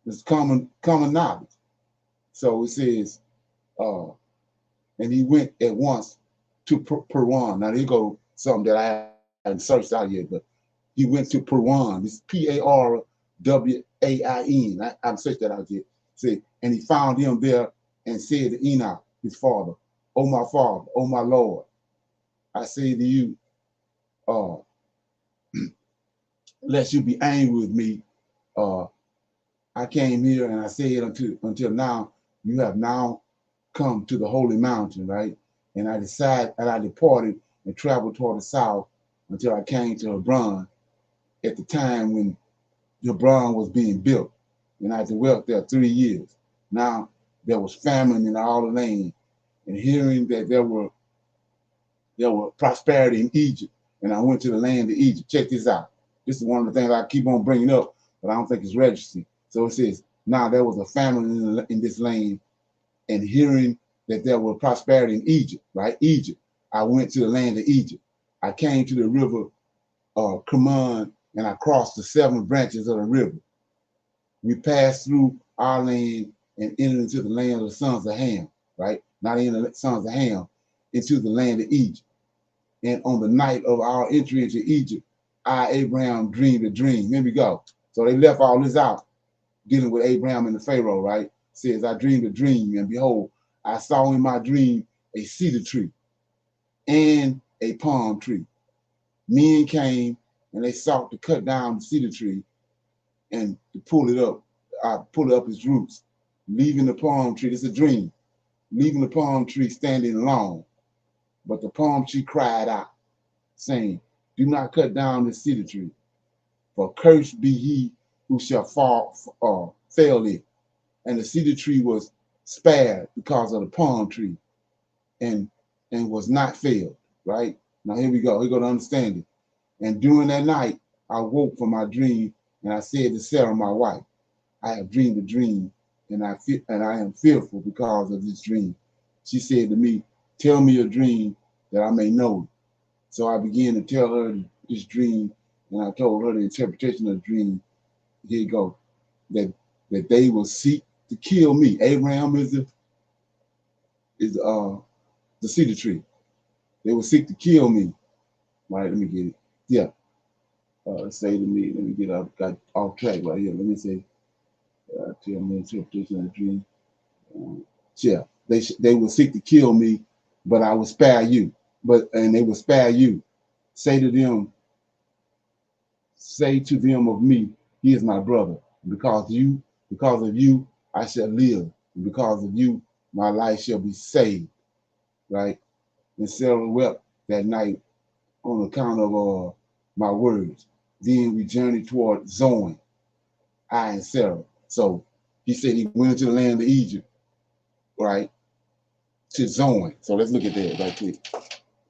It's common knowledge. So it says, and he went at once to Paran. Now, there go something that I haven't searched out yet, but he went to Paran. It's Parwain. I searched that out yet. Say, and he found him there and said to Enoch, his father, oh my father, oh my Lord, I say to you, lest you be angry with me, I came here and I said until now, you have now come to the holy mountain, right? And I departed and traveled toward the south until I came to Hebron at the time when Hebron was being built. And I dwelt there 3 years. Now there was famine in all the land, and hearing that there were prosperity in Egypt, and I went to the land of Egypt. Check this out. This is one of the things I keep on bringing up, but I don't think it's registered. So it says, now there was a famine in this land, and hearing that there was prosperity in Egypt, right? Egypt. I went to the land of Egypt. I came to the river Kermon and I crossed the 7 branches of the river. We passed through our land and entered into the land of the sons of Ham, right? Not in the sons of Ham, into the land of Egypt. And on the night of our entry into Egypt, I, Abraham, dreamed a dream. Here we go. So they left all this out, dealing with Abraham and the Pharaoh, right? It says, I dreamed a dream, and behold, I saw in my dream a cedar tree and a palm tree. Men came and they sought to cut down the cedar tree and to pull it up its roots, leaving the palm tree, this is a dream, leaving the palm tree standing alone. But the palm tree cried out, saying, do not cut down the cedar tree, for cursed be he who shall fell it. And the cedar tree was spared because of the palm tree and was not felled, right? Now here we go, we got to understand it. And during that night, I woke from my dream, and I said to Sarah, my wife, I have dreamed a dream, and I am fearful because of this dream. She said to me, tell me your dream that I may know it. So I began to tell her this dream, and I told her the interpretation of the dream. Here you go, that they will seek to kill me. Abraham is the cedar tree. They will seek to kill me. Right, let me get it. Yeah. Say to me, let me get got off track right here. Let me say, tell me interpretation of the dream. Yeah, they will seek to kill me, but I will spare you. And they will spare you. Say to them of me, he is my brother. Because of you, I shall live. And because of you, my life shall be saved. Right? And Sarah wept that night on account of my words. Then we journeyed toward Zoan, I and Sarah. So he said he went into the land of Egypt, right, to Zoan. So let's look at that right quick.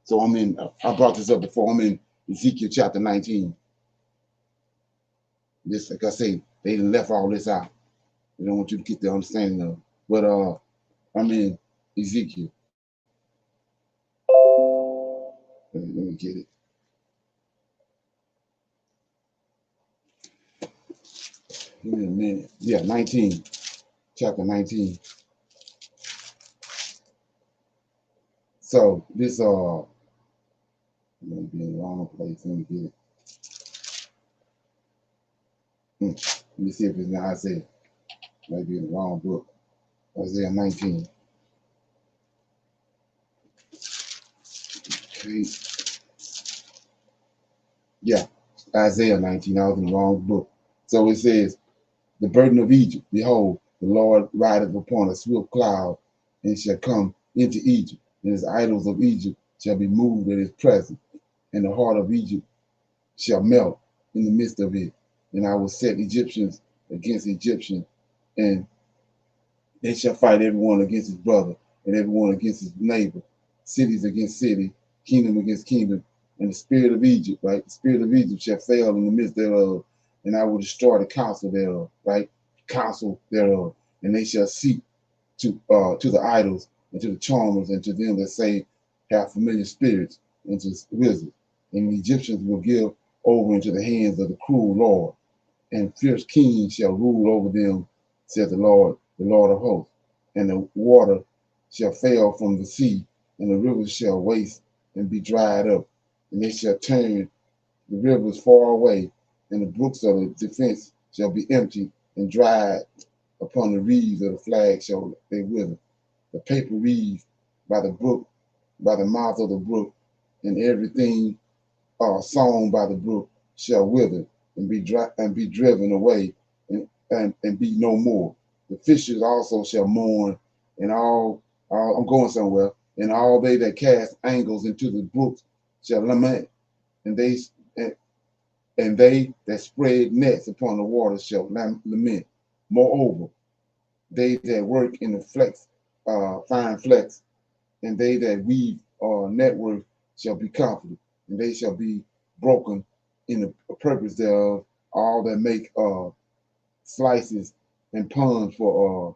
So I brought this up before. I'm in Ezekiel chapter 19. This, like I say, they done left all this out. They don't want you to get the understanding of it. But I'm in Ezekiel. Let me get it. Give me a minute. Yeah, 19. Chapter 19. So this I'm gonna be in the wrong place. Let me get it. Let me see if it's in Isaiah. Might be in the wrong book. Isaiah 19. Okay. Yeah, Isaiah 19. I was in the wrong book. So it says, the burden of Egypt, behold, the Lord rideth upon a swift cloud, and shall come into Egypt, and his idols of Egypt shall be moved at his presence, and the heart of Egypt shall melt in the midst of it. And I will set Egyptians against Egyptians, and they shall fight everyone against his brother, and everyone against his neighbor, cities against city, kingdom against kingdom. And the spirit of Egypt, right? The spirit of Egypt shall fail in the midst thereof, and I will destroy the counsel thereof, right? Counsel thereof. And they shall seek to the idols, and to the charmers, and to them that say have familiar spirits, and to wizards. And the Egyptians will give over into the hands of the cruel Lord, and fierce kings shall rule over them, said the Lord of hosts. And the water shall fail from the sea, and the rivers shall waste and be dried up, and they shall turn the rivers far away, and the brooks of the defense shall be empty and dried. Upon the reeds of the flag shall they wither. The paper reeds by the brook, by the mouth of the brook, and everything sown by the brook shall wither and be driven away and be no more. The fishes also shall mourn, and all I'm going somewhere, and all they that cast angles into the brooks shall lament, and they that spread nets upon the waters shall lament. Moreover, they that work in the fine flex, and they that weave network shall be comforted, and they shall be broken in the purpose thereof, all that make slices and ponds for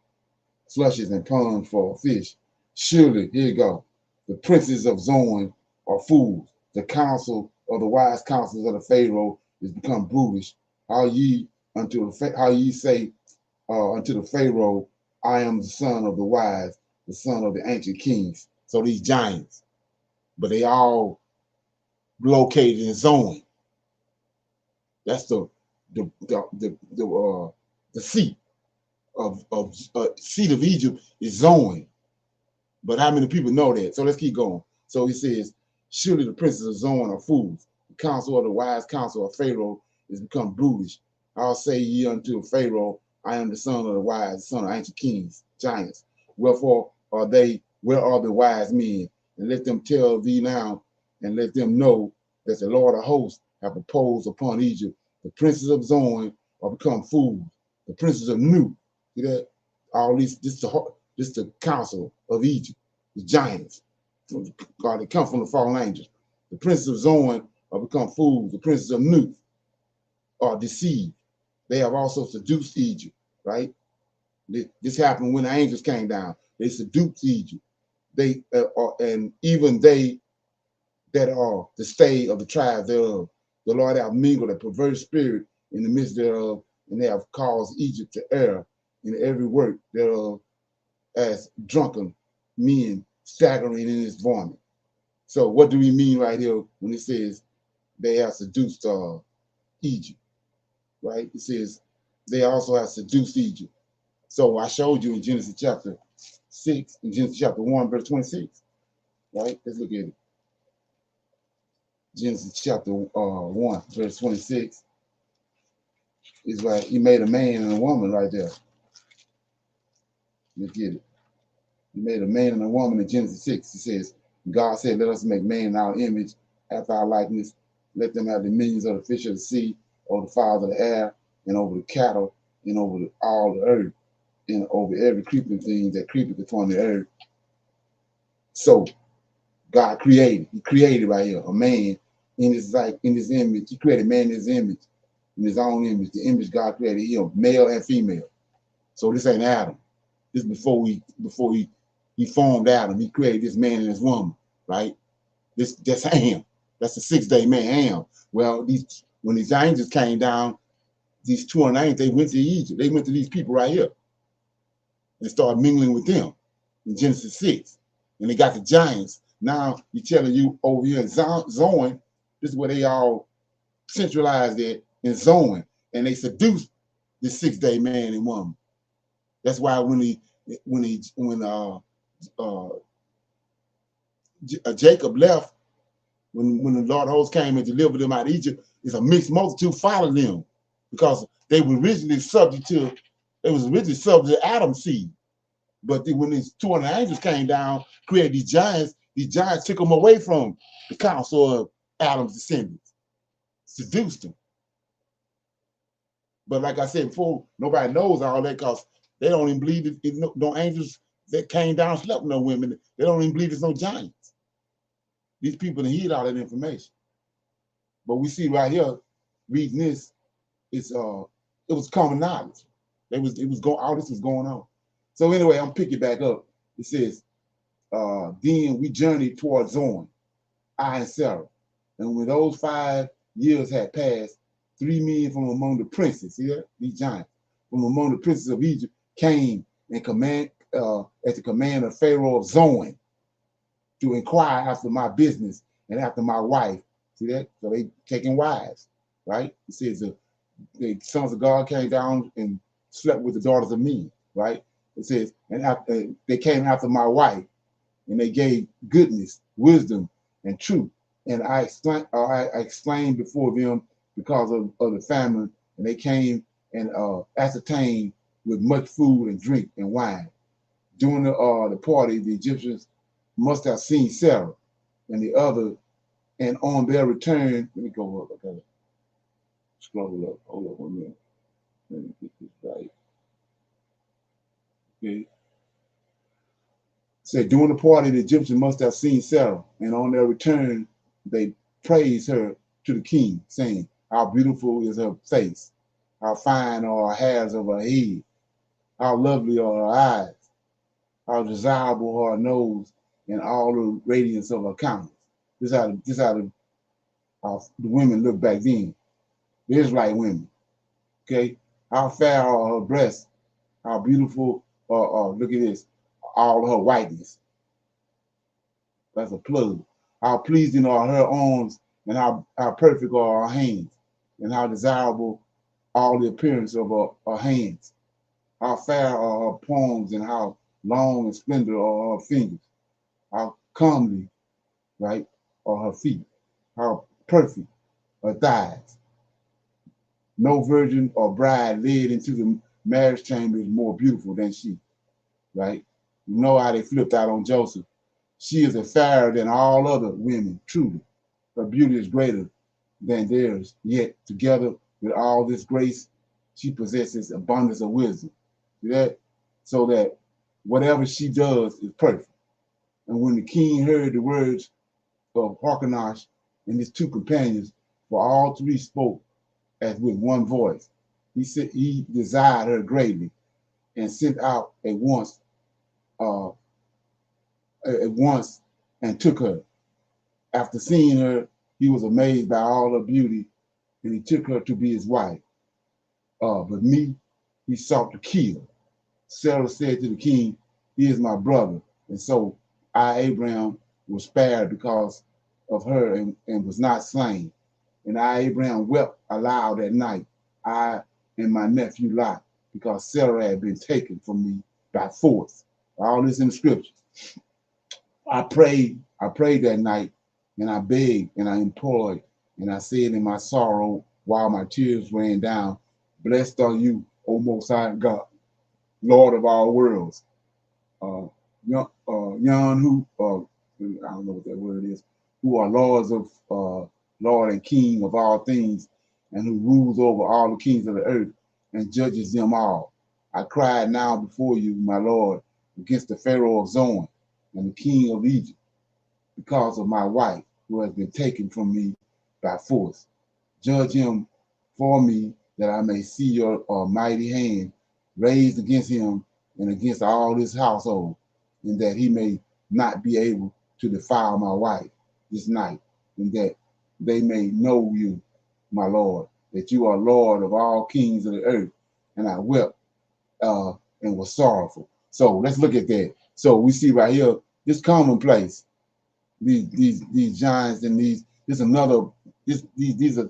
slushes and ponds for fish. Surely, here you go, the princes of Zoan are fools. The counsel of the wise counsels of the Pharaoh is become brutish. How ye say unto the Pharaoh, I am the son of the wise, the son of the ancient kings. So these giants, but they all located in Zoan. That's the seat seat of Egypt is Zoan. But how many people know that? So let's keep going. So he says, surely the princes of Zoan are fools. The counsel of the wise counsel of Pharaoh is become brutish. I'll say ye unto Pharaoh, I am the son of the wise, the son of ancient kings, giants. Wherefore are they, where are the wise men? And let them tell thee now, and let them know that the Lord of hosts have proposed upon Egypt. The princes of Zoan are become fools. The princes of Nu, see that? All these, this is the council of Egypt, the giants. God, they come from the fallen angels. The princes of Zoan are become fools. The princes of Nu are deceived. They have also seduced Egypt, right? This happened when the angels came down. They seduced Egypt. They and even they that are the stay of the tribes thereof. The Lord hath mingled a perverse spirit in the midst thereof, and they have caused Egypt to err in every work thereof, as drunken men staggering in his vomit. So what do we mean right here when it says they have seduced Egypt, right? It says they also have seduced Egypt. So I showed you in Genesis chapter 6, in Genesis chapter 1, verse 26, right? Let's look at it. Genesis chapter 1, verse 26 is right. He made a man and a woman right there. Let's get it. He made a man and a woman in Genesis 6. He says, God said, let us make man in our image, after our likeness. Let them have dominions of the fish of the sea, over the fowls of the air, and over the cattle, and over all the earth, and over every creeping thing that creepeth upon the earth. So God created. He created right here a man in his image. He created man in his image, in his own image. The image God created him, male and female. So this ain't Adam. This before he formed Adam. He created this man and this woman, right? That's Ham. That's the 6th-day man, Ham. Well, when these angels came down, these 2 angels, they went to Egypt. They went to these people right here and started mingling with them in Genesis 6. And they got the giants. Now you're telling you over here in Zoan, this is where they all centralized it in Zoan, and they seduced this 6th-day man and woman. That's why when Jacob left, when the Lord of hosts came and delivered them out of Egypt, it's a mixed multitude followed them because they were originally subject to Adam's seed. But when these 200 angels came down, created these giants took them away from the council of Adam's descendants, seduced them. But like I said before, nobody knows all that because they don't even believe no angels that came down slept with no women. They don't even believe there's no giants. These people didn't hear all that information. But we see right here, reading this, it was common knowledge. All this was going on. So anyway, I'm picking back up. It says, then we journeyed towards Zoan, I and Sarah. And when those 5 years had passed, 3 men from among the princes, see that? These giants, from among the princes of Egypt came and at the command of Pharaoh of Zoan to inquire after my business and after my wife. See that? So they taking wives, right? It says the sons of God came down and slept with the daughters of men, right? It says, and after they came after my wife, and they gave goodness, wisdom, and truth. And I explained before them because of the famine, and they came and ascertained with much food and drink and wine. During the party, the Egyptians must have seen Sarah and the other, and on their return, let me go up. I gotta scroll up. Hold up 1 minute. Let me get this right. Okay. Said during the party, the Egyptians must have seen Sarah, and on their return, they praised her to the king, saying, how beautiful is her face, how fine are her hairs of her head, how lovely are her eyes, how desirable her nose, and all the radiance of her countenance. This is how the women looked back then. the Israelite women. Okay, how fair are her breasts? How beautiful? Look at this, all her whiteness. That's a plug. How pleasing are her arms, and how perfect are her hands, and how desirable all the appearance of her hands. How fair are her palms, and how long and splendid are her fingers. How comely, right, are her feet. How perfect her thighs. No virgin or bride led into the marriage chamber is more beautiful than she, right? You know how they flipped out on Joseph. She is fairer than all other women, truly. Her beauty is greater than theirs, yet together with all this grace, she possesses abundance of wisdom. See that? So that whatever she does is perfect. And when the king heard the words of Harkanash and his two companions, for all three spoke as with one voice, he said he desired her greatly and sent out uh, at once and took her. After seeing her, he was amazed by all her beauty, and he took her to be his wife. But me, he sought to kill. Sarah said to the king, he is my brother. And so Abraham, was spared because of her and was not slain. And Abraham wept aloud that night, I and my nephew Lot, because Sarah had been taken from me by force. All this in the scriptures. I prayed that night, and I begged and I implored, and I said in my sorrow while my tears ran down, blessed are you, O Most High God, Lord of all worlds. Yon who, I don't know what that word is, who are lords of, Lord and King of all things, and who rules over all the kings of the earth and judges them all. I cried now before you, my Lord, against the Pharaoh of Zoan and the king of Egypt, because of my wife, who has been taken from me by force. Judge him for me, that I may see your mighty hand raised against him and against all his household, and that he may not be able to defile my wife this night, and that they may know you, my Lord, that you are Lord of all kings of the earth. And I wept and was sorrowful. So let's look at that. So we see right here, this commonplace, these giants and these are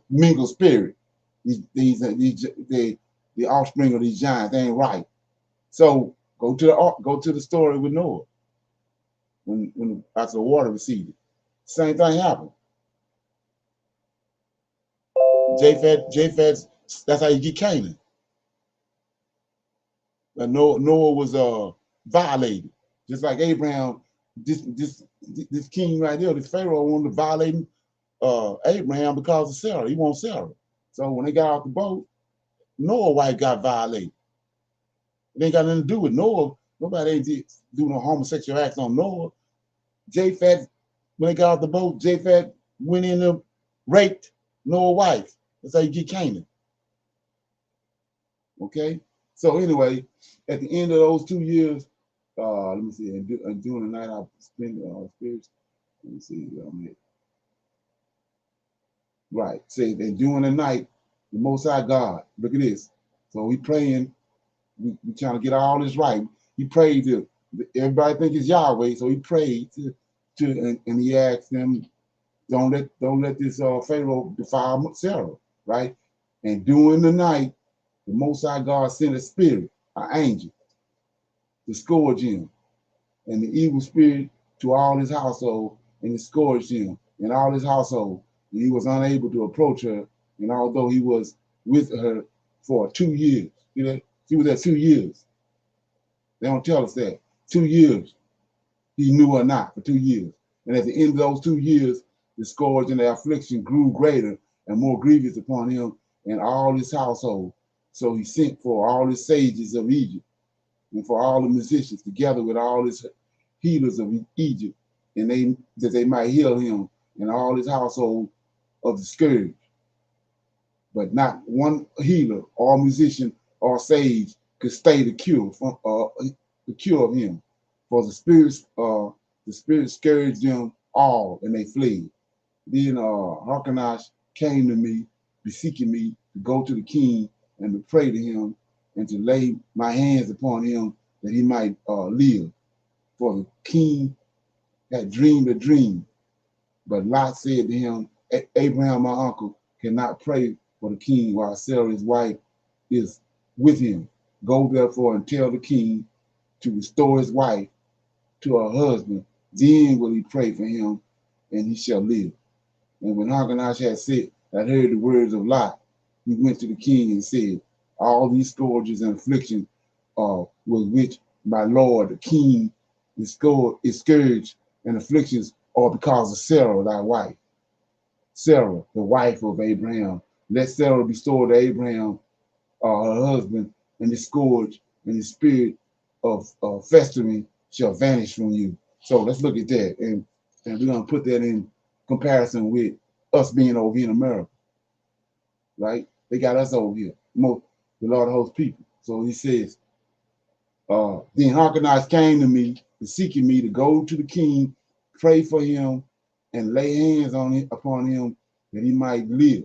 mingled spirit. The offspring of these giants, they ain't right. So go to the story with Noah when after the water receded. Same thing happened. Japheth, that's how you get Canaan. Noah was violated, just like Abraham. This king right here, this Pharaoh, wanted to violate Abraham because of Sarah. He wants Sarah. So when they got off the boat, Noah's wife got violated. It ain't got nothing to do with Noah. Nobody ain't do no homosexual acts on Noah. Japheth, when they got off the boat, Japheth went in and raped Noah's wife. That's how you get Canaan. Okay? So anyway, at the end of those 2 years, let me see, and during the night I spent spirits. Let me see. Right. Say, and during the night, the Most High God, look at this. So we praying, we trying to get all this right. He prayed to, everybody think it's Yahweh, so he prayed and he asked them, don't let this Pharaoh defile Sarah, right? And during the night, the Most High God sent a spirit, an angel, to scourge him, and the evil spirit to all his household, and it scourged him and all his household, and he was unable to approach her. And although he was with her for 2 years, you know, she was at 2 years. They don't tell us that. 2 years, he knew her not for 2 years. And at the end of those 2 years, the scourge and the affliction grew greater and more grievous upon him and all his household. So he sent for all the sages of Egypt and for all the musicians, together with all his healers of Egypt, and that they might heal him and all his household of the scourge. But not one healer or musician or sage could stay the cure of him. For the spirit scourged them all, and they fled. Then Harkanash came to me, beseeching me to go to the king and to pray to him and to lay my hands upon him that he might live. For the king had dreamed a dream. But Lot said to him, Abraham, my uncle, cannot pray for the king while Sarah, his wife, is with him. Go therefore and tell the king to restore his wife to her husband. Then will he pray for him, and he shall live. And when Hyrcanus had heard the words of Lot, he went to the king and said, all these scourges and afflictions with which my lord the king is scourged and afflictions are because of Sarah, thy wife. Sarah, the wife of Abraham. Let Sarah restore to Abraham, her husband, and the scourge and the spirit of festering shall vanish from you. So let's look at that. And we're going to put that in comparison with us being over here in America, right? They got us over here, the Lord of hosts people. So he says, then Hyrcanus came to me, seeking me to go to the king, pray for him, and lay hands upon him that he might live.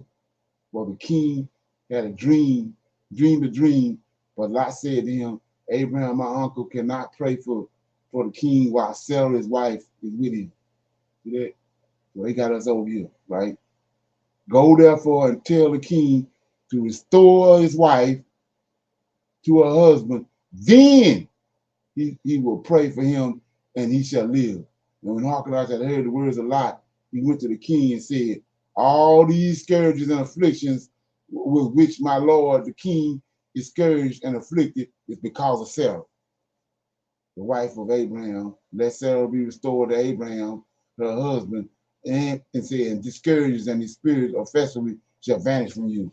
Well, the king had dreamed a dream, but Lot said to him, Abraham, my uncle, cannot pray for the king while Sarah, his wife, is with him. See that? So they got us over here, right? Go therefore and tell the king to restore his wife to her husband. Then he will pray for him and he shall live. And when Hyrcanus had heard the words of Lot, he went to the king and said, all these scourges and afflictions with which my lord the king is scourged and afflicted is because of Sarah, the wife of Abraham. Let Sarah be restored to Abraham, her husband, and said, the scourges and the spirit of festivity shall vanish from you.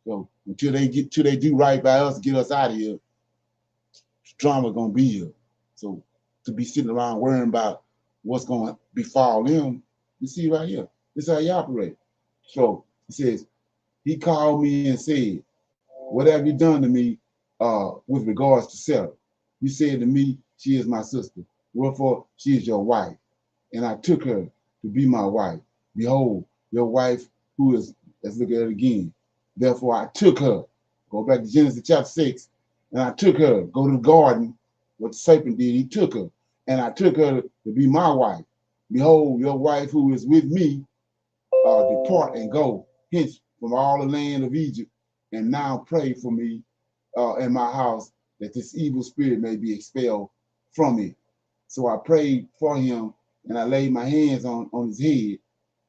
So until they do right by us, get us out of here, drama gonna be here. So to be sitting around worrying about what's gonna befall them, you see right here. This is how you operate. So he says, he called me and said, what have you done to me with regards to Sarah? You said to me, she is my sister. Wherefore she is your wife. And I took her to be my wife. Behold, your wife who is, let's look at it again. Therefore I took her. Go back to Genesis chapter 6. And I took her, go to the garden, what the serpent did, he took her. And I took her to be my wife. Behold, your wife who is with me, depart and go hence from all the land of Egypt, and now pray for me in my house, that this evil spirit may be expelled from it. So I prayed for him, and I laid my hands on his head,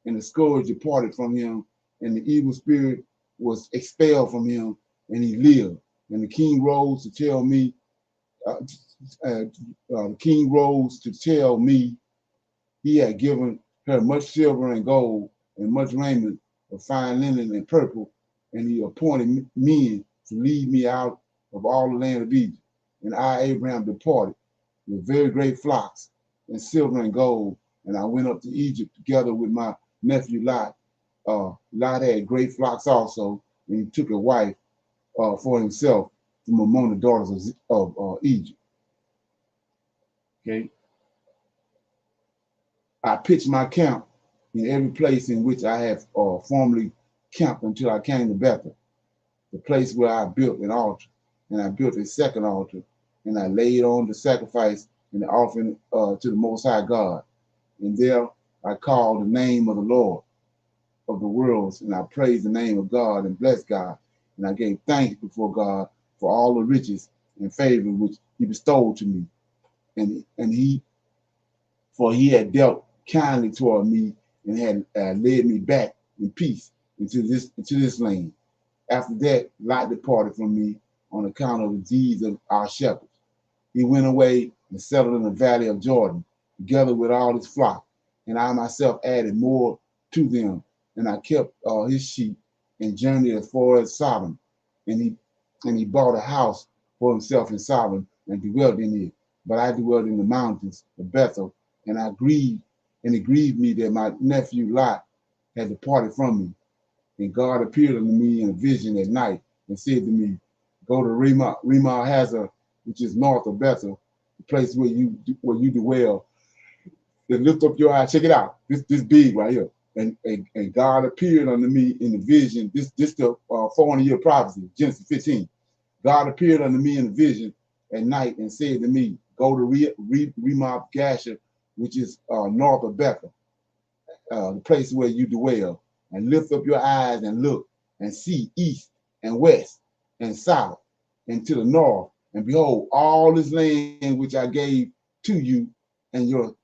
and the scourge departed from him, and the evil spirit was expelled from him, and he lived. And the king rose to tell me, he had given her much silver and gold, and much raiment of fine linen and purple, and he appointed men to lead me out of all the land of Egypt. And I, Abraham, departed with very great flocks and silver and gold, and I went up to Egypt together with my nephew Lot. Lot had great flocks also, and he took a wife for himself from among the daughters of Egypt. Okay. I pitched my camp in every place in which I have formerly camped until I came to Bethel, the place where I built an altar. And I built a second altar, and I laid on the sacrifice and the offering to the Most High God. And there I called the name of the Lord of the worlds, and I praised the name of God and blessed God. And I gave thanks before God for all the riches and favor which he bestowed to me. For he had dealt kindly toward me and had led me back in peace into this land. After that, Lot departed from me on account of the deeds of our shepherds. He went away and settled in the valley of Jordan, together with all his flock, and I myself added more to them. And I kept his sheep and journeyed as far as Sodom. And he bought a house for himself in Sodom and dwelt in it. But I dwelt in the mountains of Bethel, and it grieved me that my nephew Lot had departed from me. And God appeared unto me in a vision at night and said to me, go to Ramah Hazor, which is north of Bethel, the place where you dwell. Then lift up your eyes. Check it out. This big right here. and God appeared unto me in the vision. This the 400-year prophecy, Genesis 15. God appeared unto me in a vision at night and said to me, go to Ramoth Gasher, which is north of Bethel, the place where you dwell, and lift up your eyes and look and see east and west and south and to the north, and behold, all this land which I gave to you and your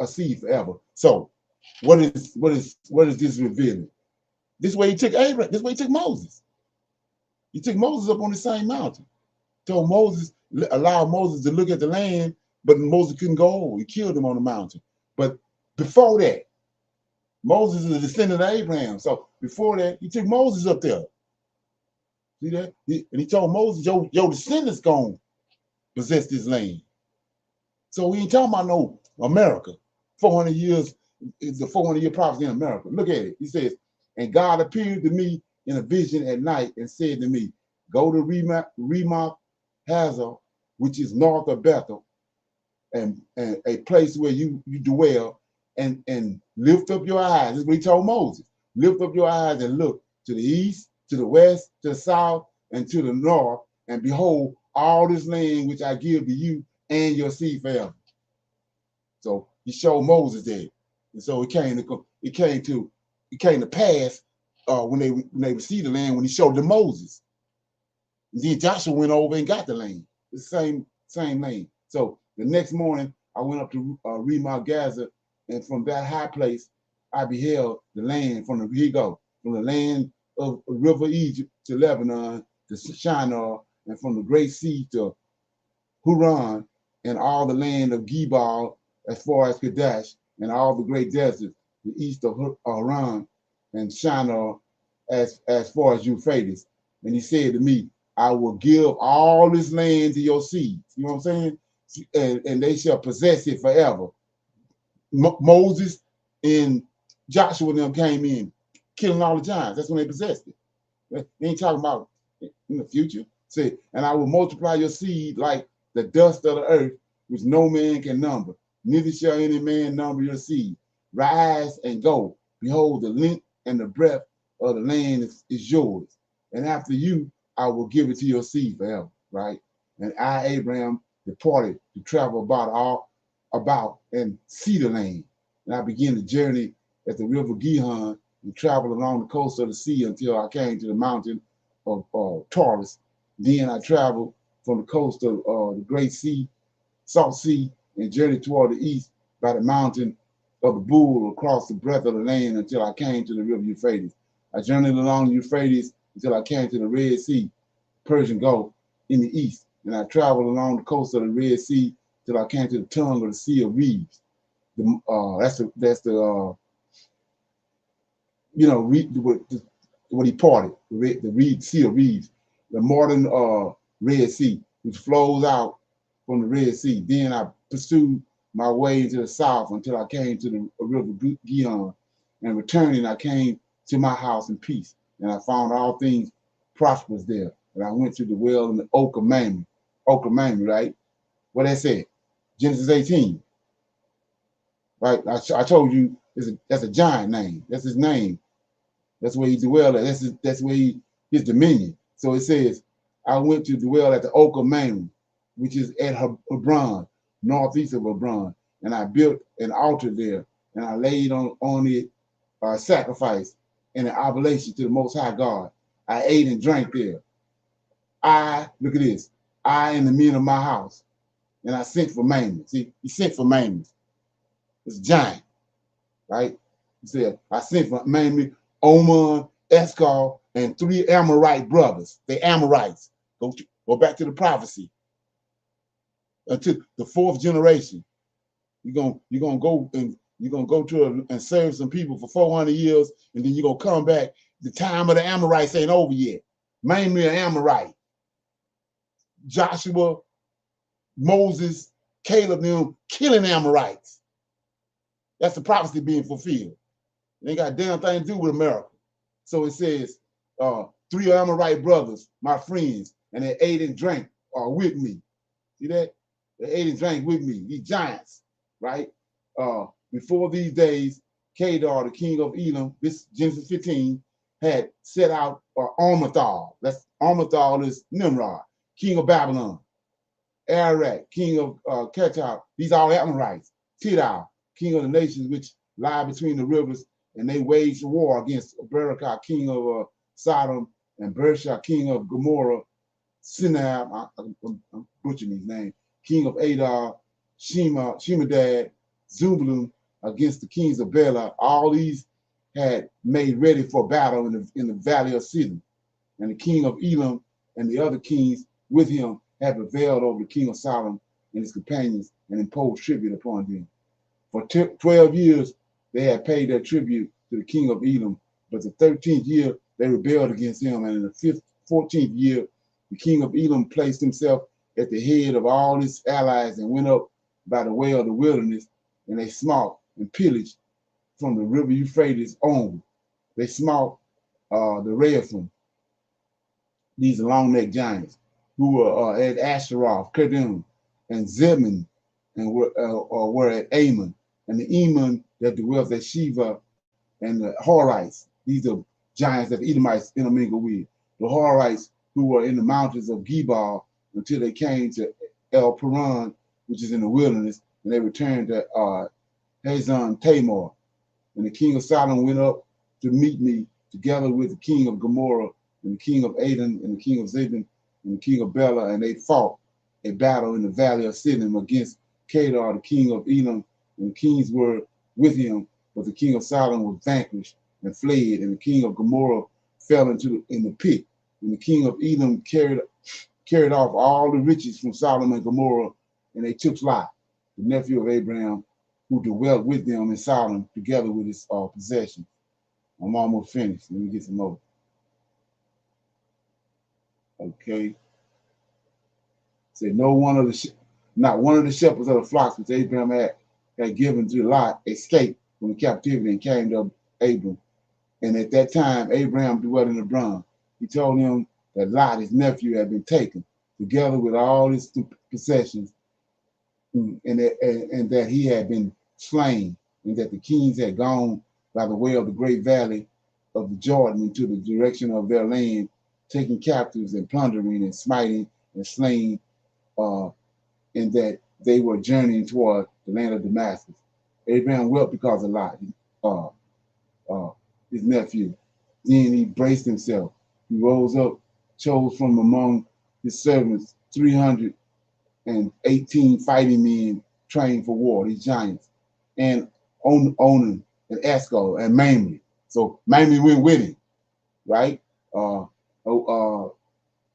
seed forever. So what is this revealing? This way he took Abraham, this way he took Moses. He took Moses up on the same mountain. Told Moses, allowed Moses to look at the land, but Moses couldn't go over. He killed him on the mountain. But before that, Moses is a descendant of Abraham. So before that, he took Moses up there. See that? And he told Moses, your descendants gonna possess this land. So we ain't talking about no America. 400 years is the 400-year prophecy in America. Look at it. He says, and God appeared to me in a vision at night and said to me, go to Ramoth Hazor, which is north of Bethel, and a place where you dwell, and lift up your eyes. This is what he told Moses. Lift up your eyes and look to the east, to the west, to the south, and to the north, and behold, all this land which I give to you and your seed forever. So he showed Moses that. And so it came to pass when they received the land, when he showed them Moses. And then Joshua went over and got the land, the same land. So the next morning, I went up to Ramoth Gaza, and from that high place, I beheld the land from the land of River Egypt to Lebanon to Shinar, and from the Great Sea to Huron, and all the land of Gebal as far as Kadesh, and all the great deserts, the east of Haran and Shinar as far as Euphrates. And he said to me, I will give all this land to your seed. You know what I'm saying? And they shall possess it forever. Moses and Joshua and them came in, killing all the giants. That's when they possessed it. They ain't talking about in the future. Say, and I will multiply your seed like the dust of the earth, which no man can number. Neither shall any man number your seed. Rise and go. Behold, the length and the breadth of the land is yours. And after you, I will give it to your seed forever. Right? And I, Abraham, departed to travel about and see the land. And I began the journey at the river Gihon and traveled along the coast of the sea until I came to the mountain of Taurus. Then I traveled from the coast of the Great Sea, Salt Sea, and journeyed toward the east by the mountain of the Bull across the breadth of the land until I came to the river Euphrates. I journeyed along the Euphrates until I came to the Red Sea, Persian Gulf, in the east. And I traveled along the coast of the Red Sea till I came to the tongue of the Sea of Reeds. What he parted, the Sea of Reeds, the modern Red Sea, which flows out from the Red Sea. Then I pursued my way into the south until I came to the river Gihon, and returning I came to my house in peace, and I found all things prosperous there. And I went to the well in the oak of Mamre, right? What that said, Genesis 18, right? I told you that's a giant name. That's his name. That's where he dwelled at. That's where his dominion. So it says, I went to dwell at the oak of Mamre, which is at Hebron, northeast of Hebron, and I built an altar there, and I laid on it sacrifice and an oblation to the Most High God. I ate and drank there. Look at this, I and the men of my house, and I sent for Mamre. See, he sent for Mamre. It's a giant, right? He said, I sent for Mamre, Oman, Eshcol, and 3 Amorite brothers. They Amorites. Go back to the prophecy. Until the 4th generation. You're gonna go and serve some people for 400 years, and then you're gonna come back. The time of the Amorites ain't over yet. Mamre an Amorite. Joshua, Moses, Caleb, them killing Amorites. That's the prophecy being fulfilled. It ain't got a damn thing to do with America. So it says, 3 Amorite brothers, my friends, and they ate and drank with me. See that? They ate and drank with me, these giants, right? Before these days, Kedar, the king of Elam, this Genesis 15, had set out Armathal. That's Armathal is Nimrod, king of Babylon. Ararat, king of Ketar. These are all Amorites. Tidal, king of the nations which lie between the rivers, and they waged war against Berakah, king of Sodom, and Bersha, king of Gomorrah. Sinab, I'm butchering his name, king of Adar, Shemadad, Zebulun, against the kings of Bela. All these had made ready for battle in the valley of Sidon. And the king of Elam and the other kings with him had prevailed over the king of Sodom and his companions and imposed tribute upon them. For 12 years they had paid their tribute to the king of Elam, but the 13th year they rebelled against him, and in the 14th year the king of Elam placed himself at the head of all his allies and went up by the way of the wilderness, and they smote and pillaged from the river Euphrates on. They smote the Rephaim, these long-necked giants, who were at Asheroth, Kedem, and Zebman, and were at Ammon, and the Eman that dwelt at Sheva, and the Horites. These are giants that the Edomites intermingled with. The Horites who were in the mountains of Gebal until they came to El Paran, which is in the wilderness, and they returned to Hazon Tamar. And the king of Sodom went up to meet me, together with the king of Gomorrah, and the king of Adon, and the king of Zebulun, and the king of Bela, and they fought a battle in the valley of Siddim against Kedar, the king of Elam, and the kings were with him, but the king of Sodom was vanquished and fled, and the king of Gomorrah fell in the pit. And the king of Edom carried off all the riches from Sodom and Gomorrah, and they took Lot, the nephew of Abraham, who dwelt with them in Sodom, together with his possessions. I'm almost finished. Let me get some more. Okay. Say not one of the shepherds of the flocks which Abraham had given to Lot escaped from the captivity and came to Abram. And at that time, Abraham dwelt in Hebron. He told him that Lot, his nephew, had been taken, together with all his possessions, and that he had been slain, and that the kings had gone by the way of the great valley of the Jordan into the direction of their land, taking captives and plundering and smiting and slaying, and that they were journeying toward the land of Damascus. Abraham wept because of Lot, his nephew. Then he braced himself. He rose up, chose from among his servants 318 fighting men trained for war, these giants, and Onan and Eshcol and Mamre. So Mamre went with him, right?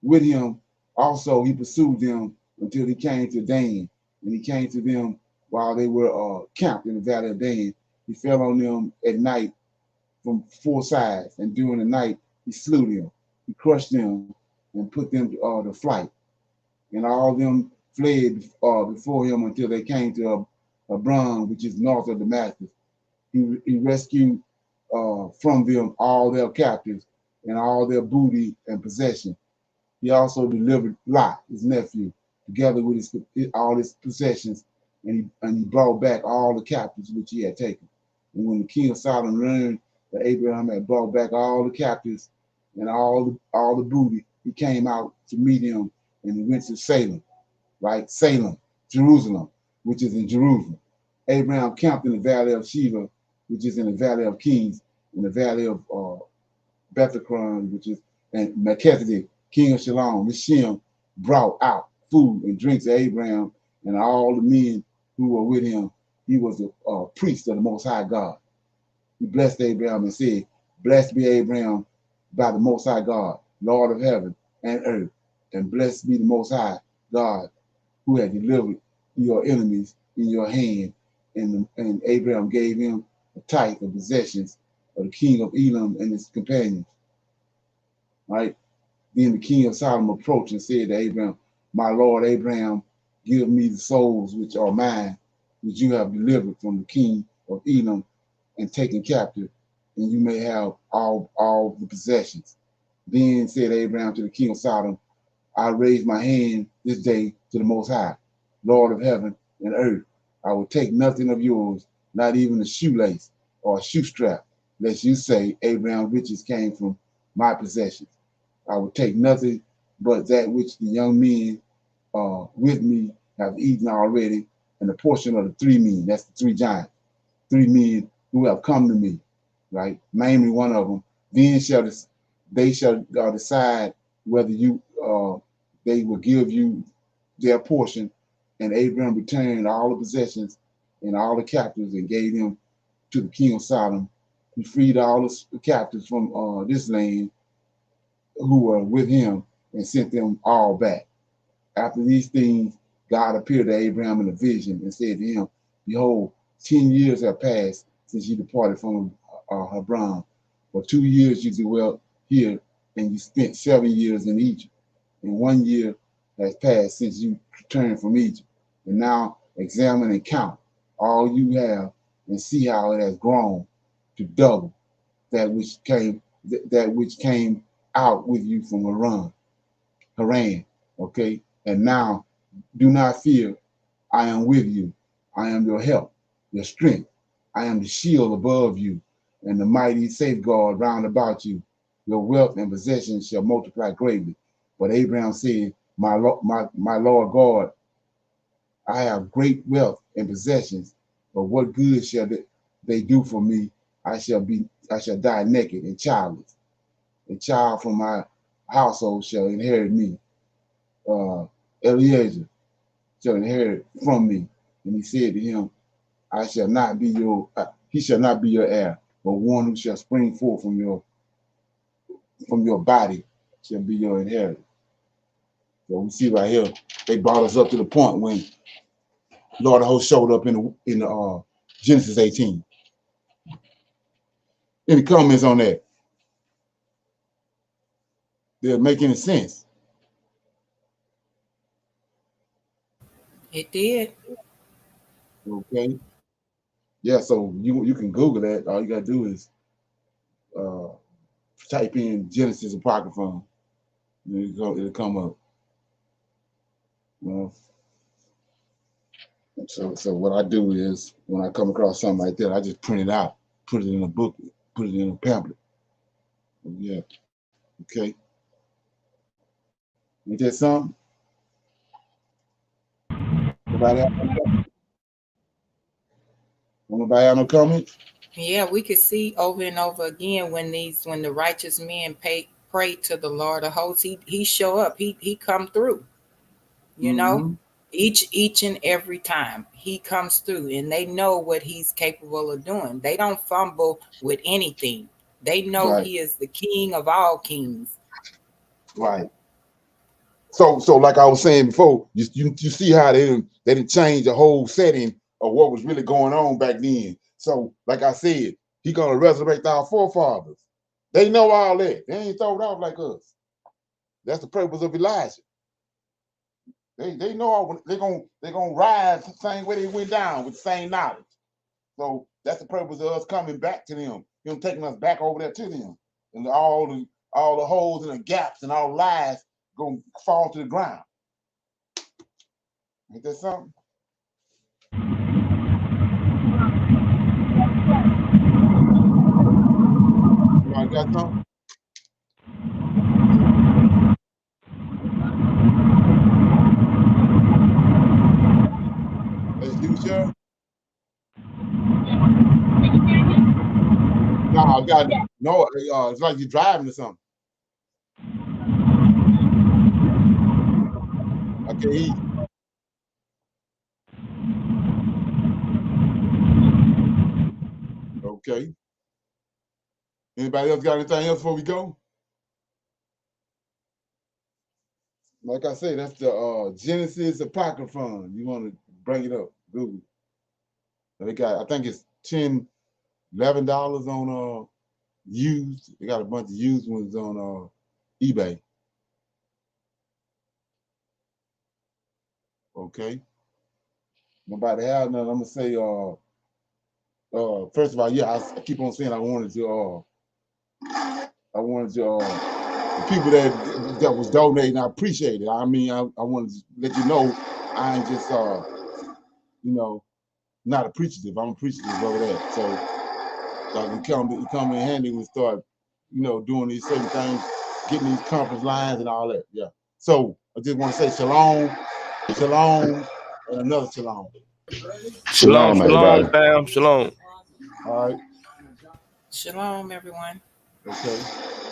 With him also he pursued them until he came to Dan, and he came to them while they were camped in the valley of Dan. He fell on them at night from four sides, and during the night he slew them. He crushed them and put them to flight, and all of them fled before him until they came to Hebron, which is north of Damascus. He rescued from them all their captives and all their booty and possession. He also delivered Lot, his nephew, together with all his possessions, and he brought back all the captives which he had taken. And when the king of Sodom learned that Abraham had brought back all the captives and all the booty, he came out to meet him, and he went to Salem, right? Salem, Jerusalem, which is in Jerusalem. Abraham camped in the valley of Sheva, which is in the valley of Kings, in the valley of Bethakron, which is, and Melchizedek, king of Shalom, Mishem, brought out food and drink to Abraham and all the men who were with him. He was a priest of the Most High God. He blessed Abraham and said, "Blessed be Abraham by the Most High God, Lord of heaven and earth, and blessed be the Most High God, who had delivered your enemies in your hand." And Abraham gave him a tithe of possessions of the king of Elam and his companions. Right? Then the king of Sodom approached and said to Abraham, "My lord Abraham, give me the souls which are mine, which you have delivered from the king of Elam and taken captive, and you may have all the possessions." Then said Abraham to the king of Sodom, "I raise my hand this day to the Most High, Lord of heaven and earth. I will take nothing of yours, not even a shoelace, or a shoe strap, lest you say, Abraham's riches came from my possessions. I will take nothing but that which the young men with me have eaten already, and a portion of the 3 men, that's the 3 giants, 3 men who have come to me, right? Name me one of them. Then they shall decide whether they will give you their portion. And Abraham returned all the possessions and all the captives and gave them to the king of Sodom. He freed all the captives from this land who were with him and sent them all back. After these things, God appeared to Abraham in a vision and said to him, behold, 10 years have passed since you departed from Hebron. For 2 years you dwelt here, and you spent 7 years in Egypt. And 1 year has passed since you returned from Egypt. And now examine and count all you have and see how it has grown to double that which came out with you from Haran. Okay? And now do not fear, I am with you. I am your help, your strength. I am the shield above you and the mighty safeguard round about you. Your wealth and possessions shall multiply greatly. But Abraham said, my Lord God, I have great wealth and possessions, but what good shall they do for me? I shall die naked and childless. A child from my household shall inherit me. Eliezer shall inherit from me. And he said to him, he shall not be your heir, but one who shall spring forth from your body shall be your inheritance. So we see right here, they brought us up to the point when Lord of hosts showed up in Genesis 18. Any comments on that? Did it make any sense? It did. Okay. Yeah, so you can Google that. All you gotta do is type in Genesis Apocryphon. It'll come up. So what I do is when I come across something like that, I just print it out, put it in a book, put it in a pamphlet. Yeah. Okay. Ain't that something? Nobody have no comments? Yeah, we could see over and over again when the righteous men pray to the Lord of hosts, he show up, he come through, you know, each and every time he comes through, and they know what he's capable of doing. They don't fumble with anything. They know Right. he is the king of all kings. Right. So like I was saying before, you see how they didn't change the whole setting of what was really going on back then. So like I said, he gonna resurrect our forefathers. They know all that. They ain't thrown off like us. That's the purpose of Elijah. They know all, they're gonna rise the same way they went down with the same knowledge. So that's the purpose of us coming back to them. Him taking us back over there to them. And all the holes and the gaps and all the lies gonna fall to the ground. Ain't that something? Somebody got something? Let's do sure. No, I got no. It's like you're driving or something. I can't hear you. Okay. Anybody else got anything else before we go? Like I say, that's the Genesis Apocryphon. You want to bring it up? Google. They got, I think it's $11 on used. They got a bunch of used ones on eBay. Okay. Nobody have none. I'm gonna say first of all, yeah, I keep on saying I wanted to the people that was donating, I appreciate it. I mean, I wanted to let you know I ain't just not appreciative. I'm appreciative of that. So It come in handy when we start, you know, doing these certain things, getting these conference lines and all that. Yeah. So I just want to say shalom, shalom, and another shalom. Shalom, everybody. shalom, fam, shalom. All right. Shalom, everyone. Okay.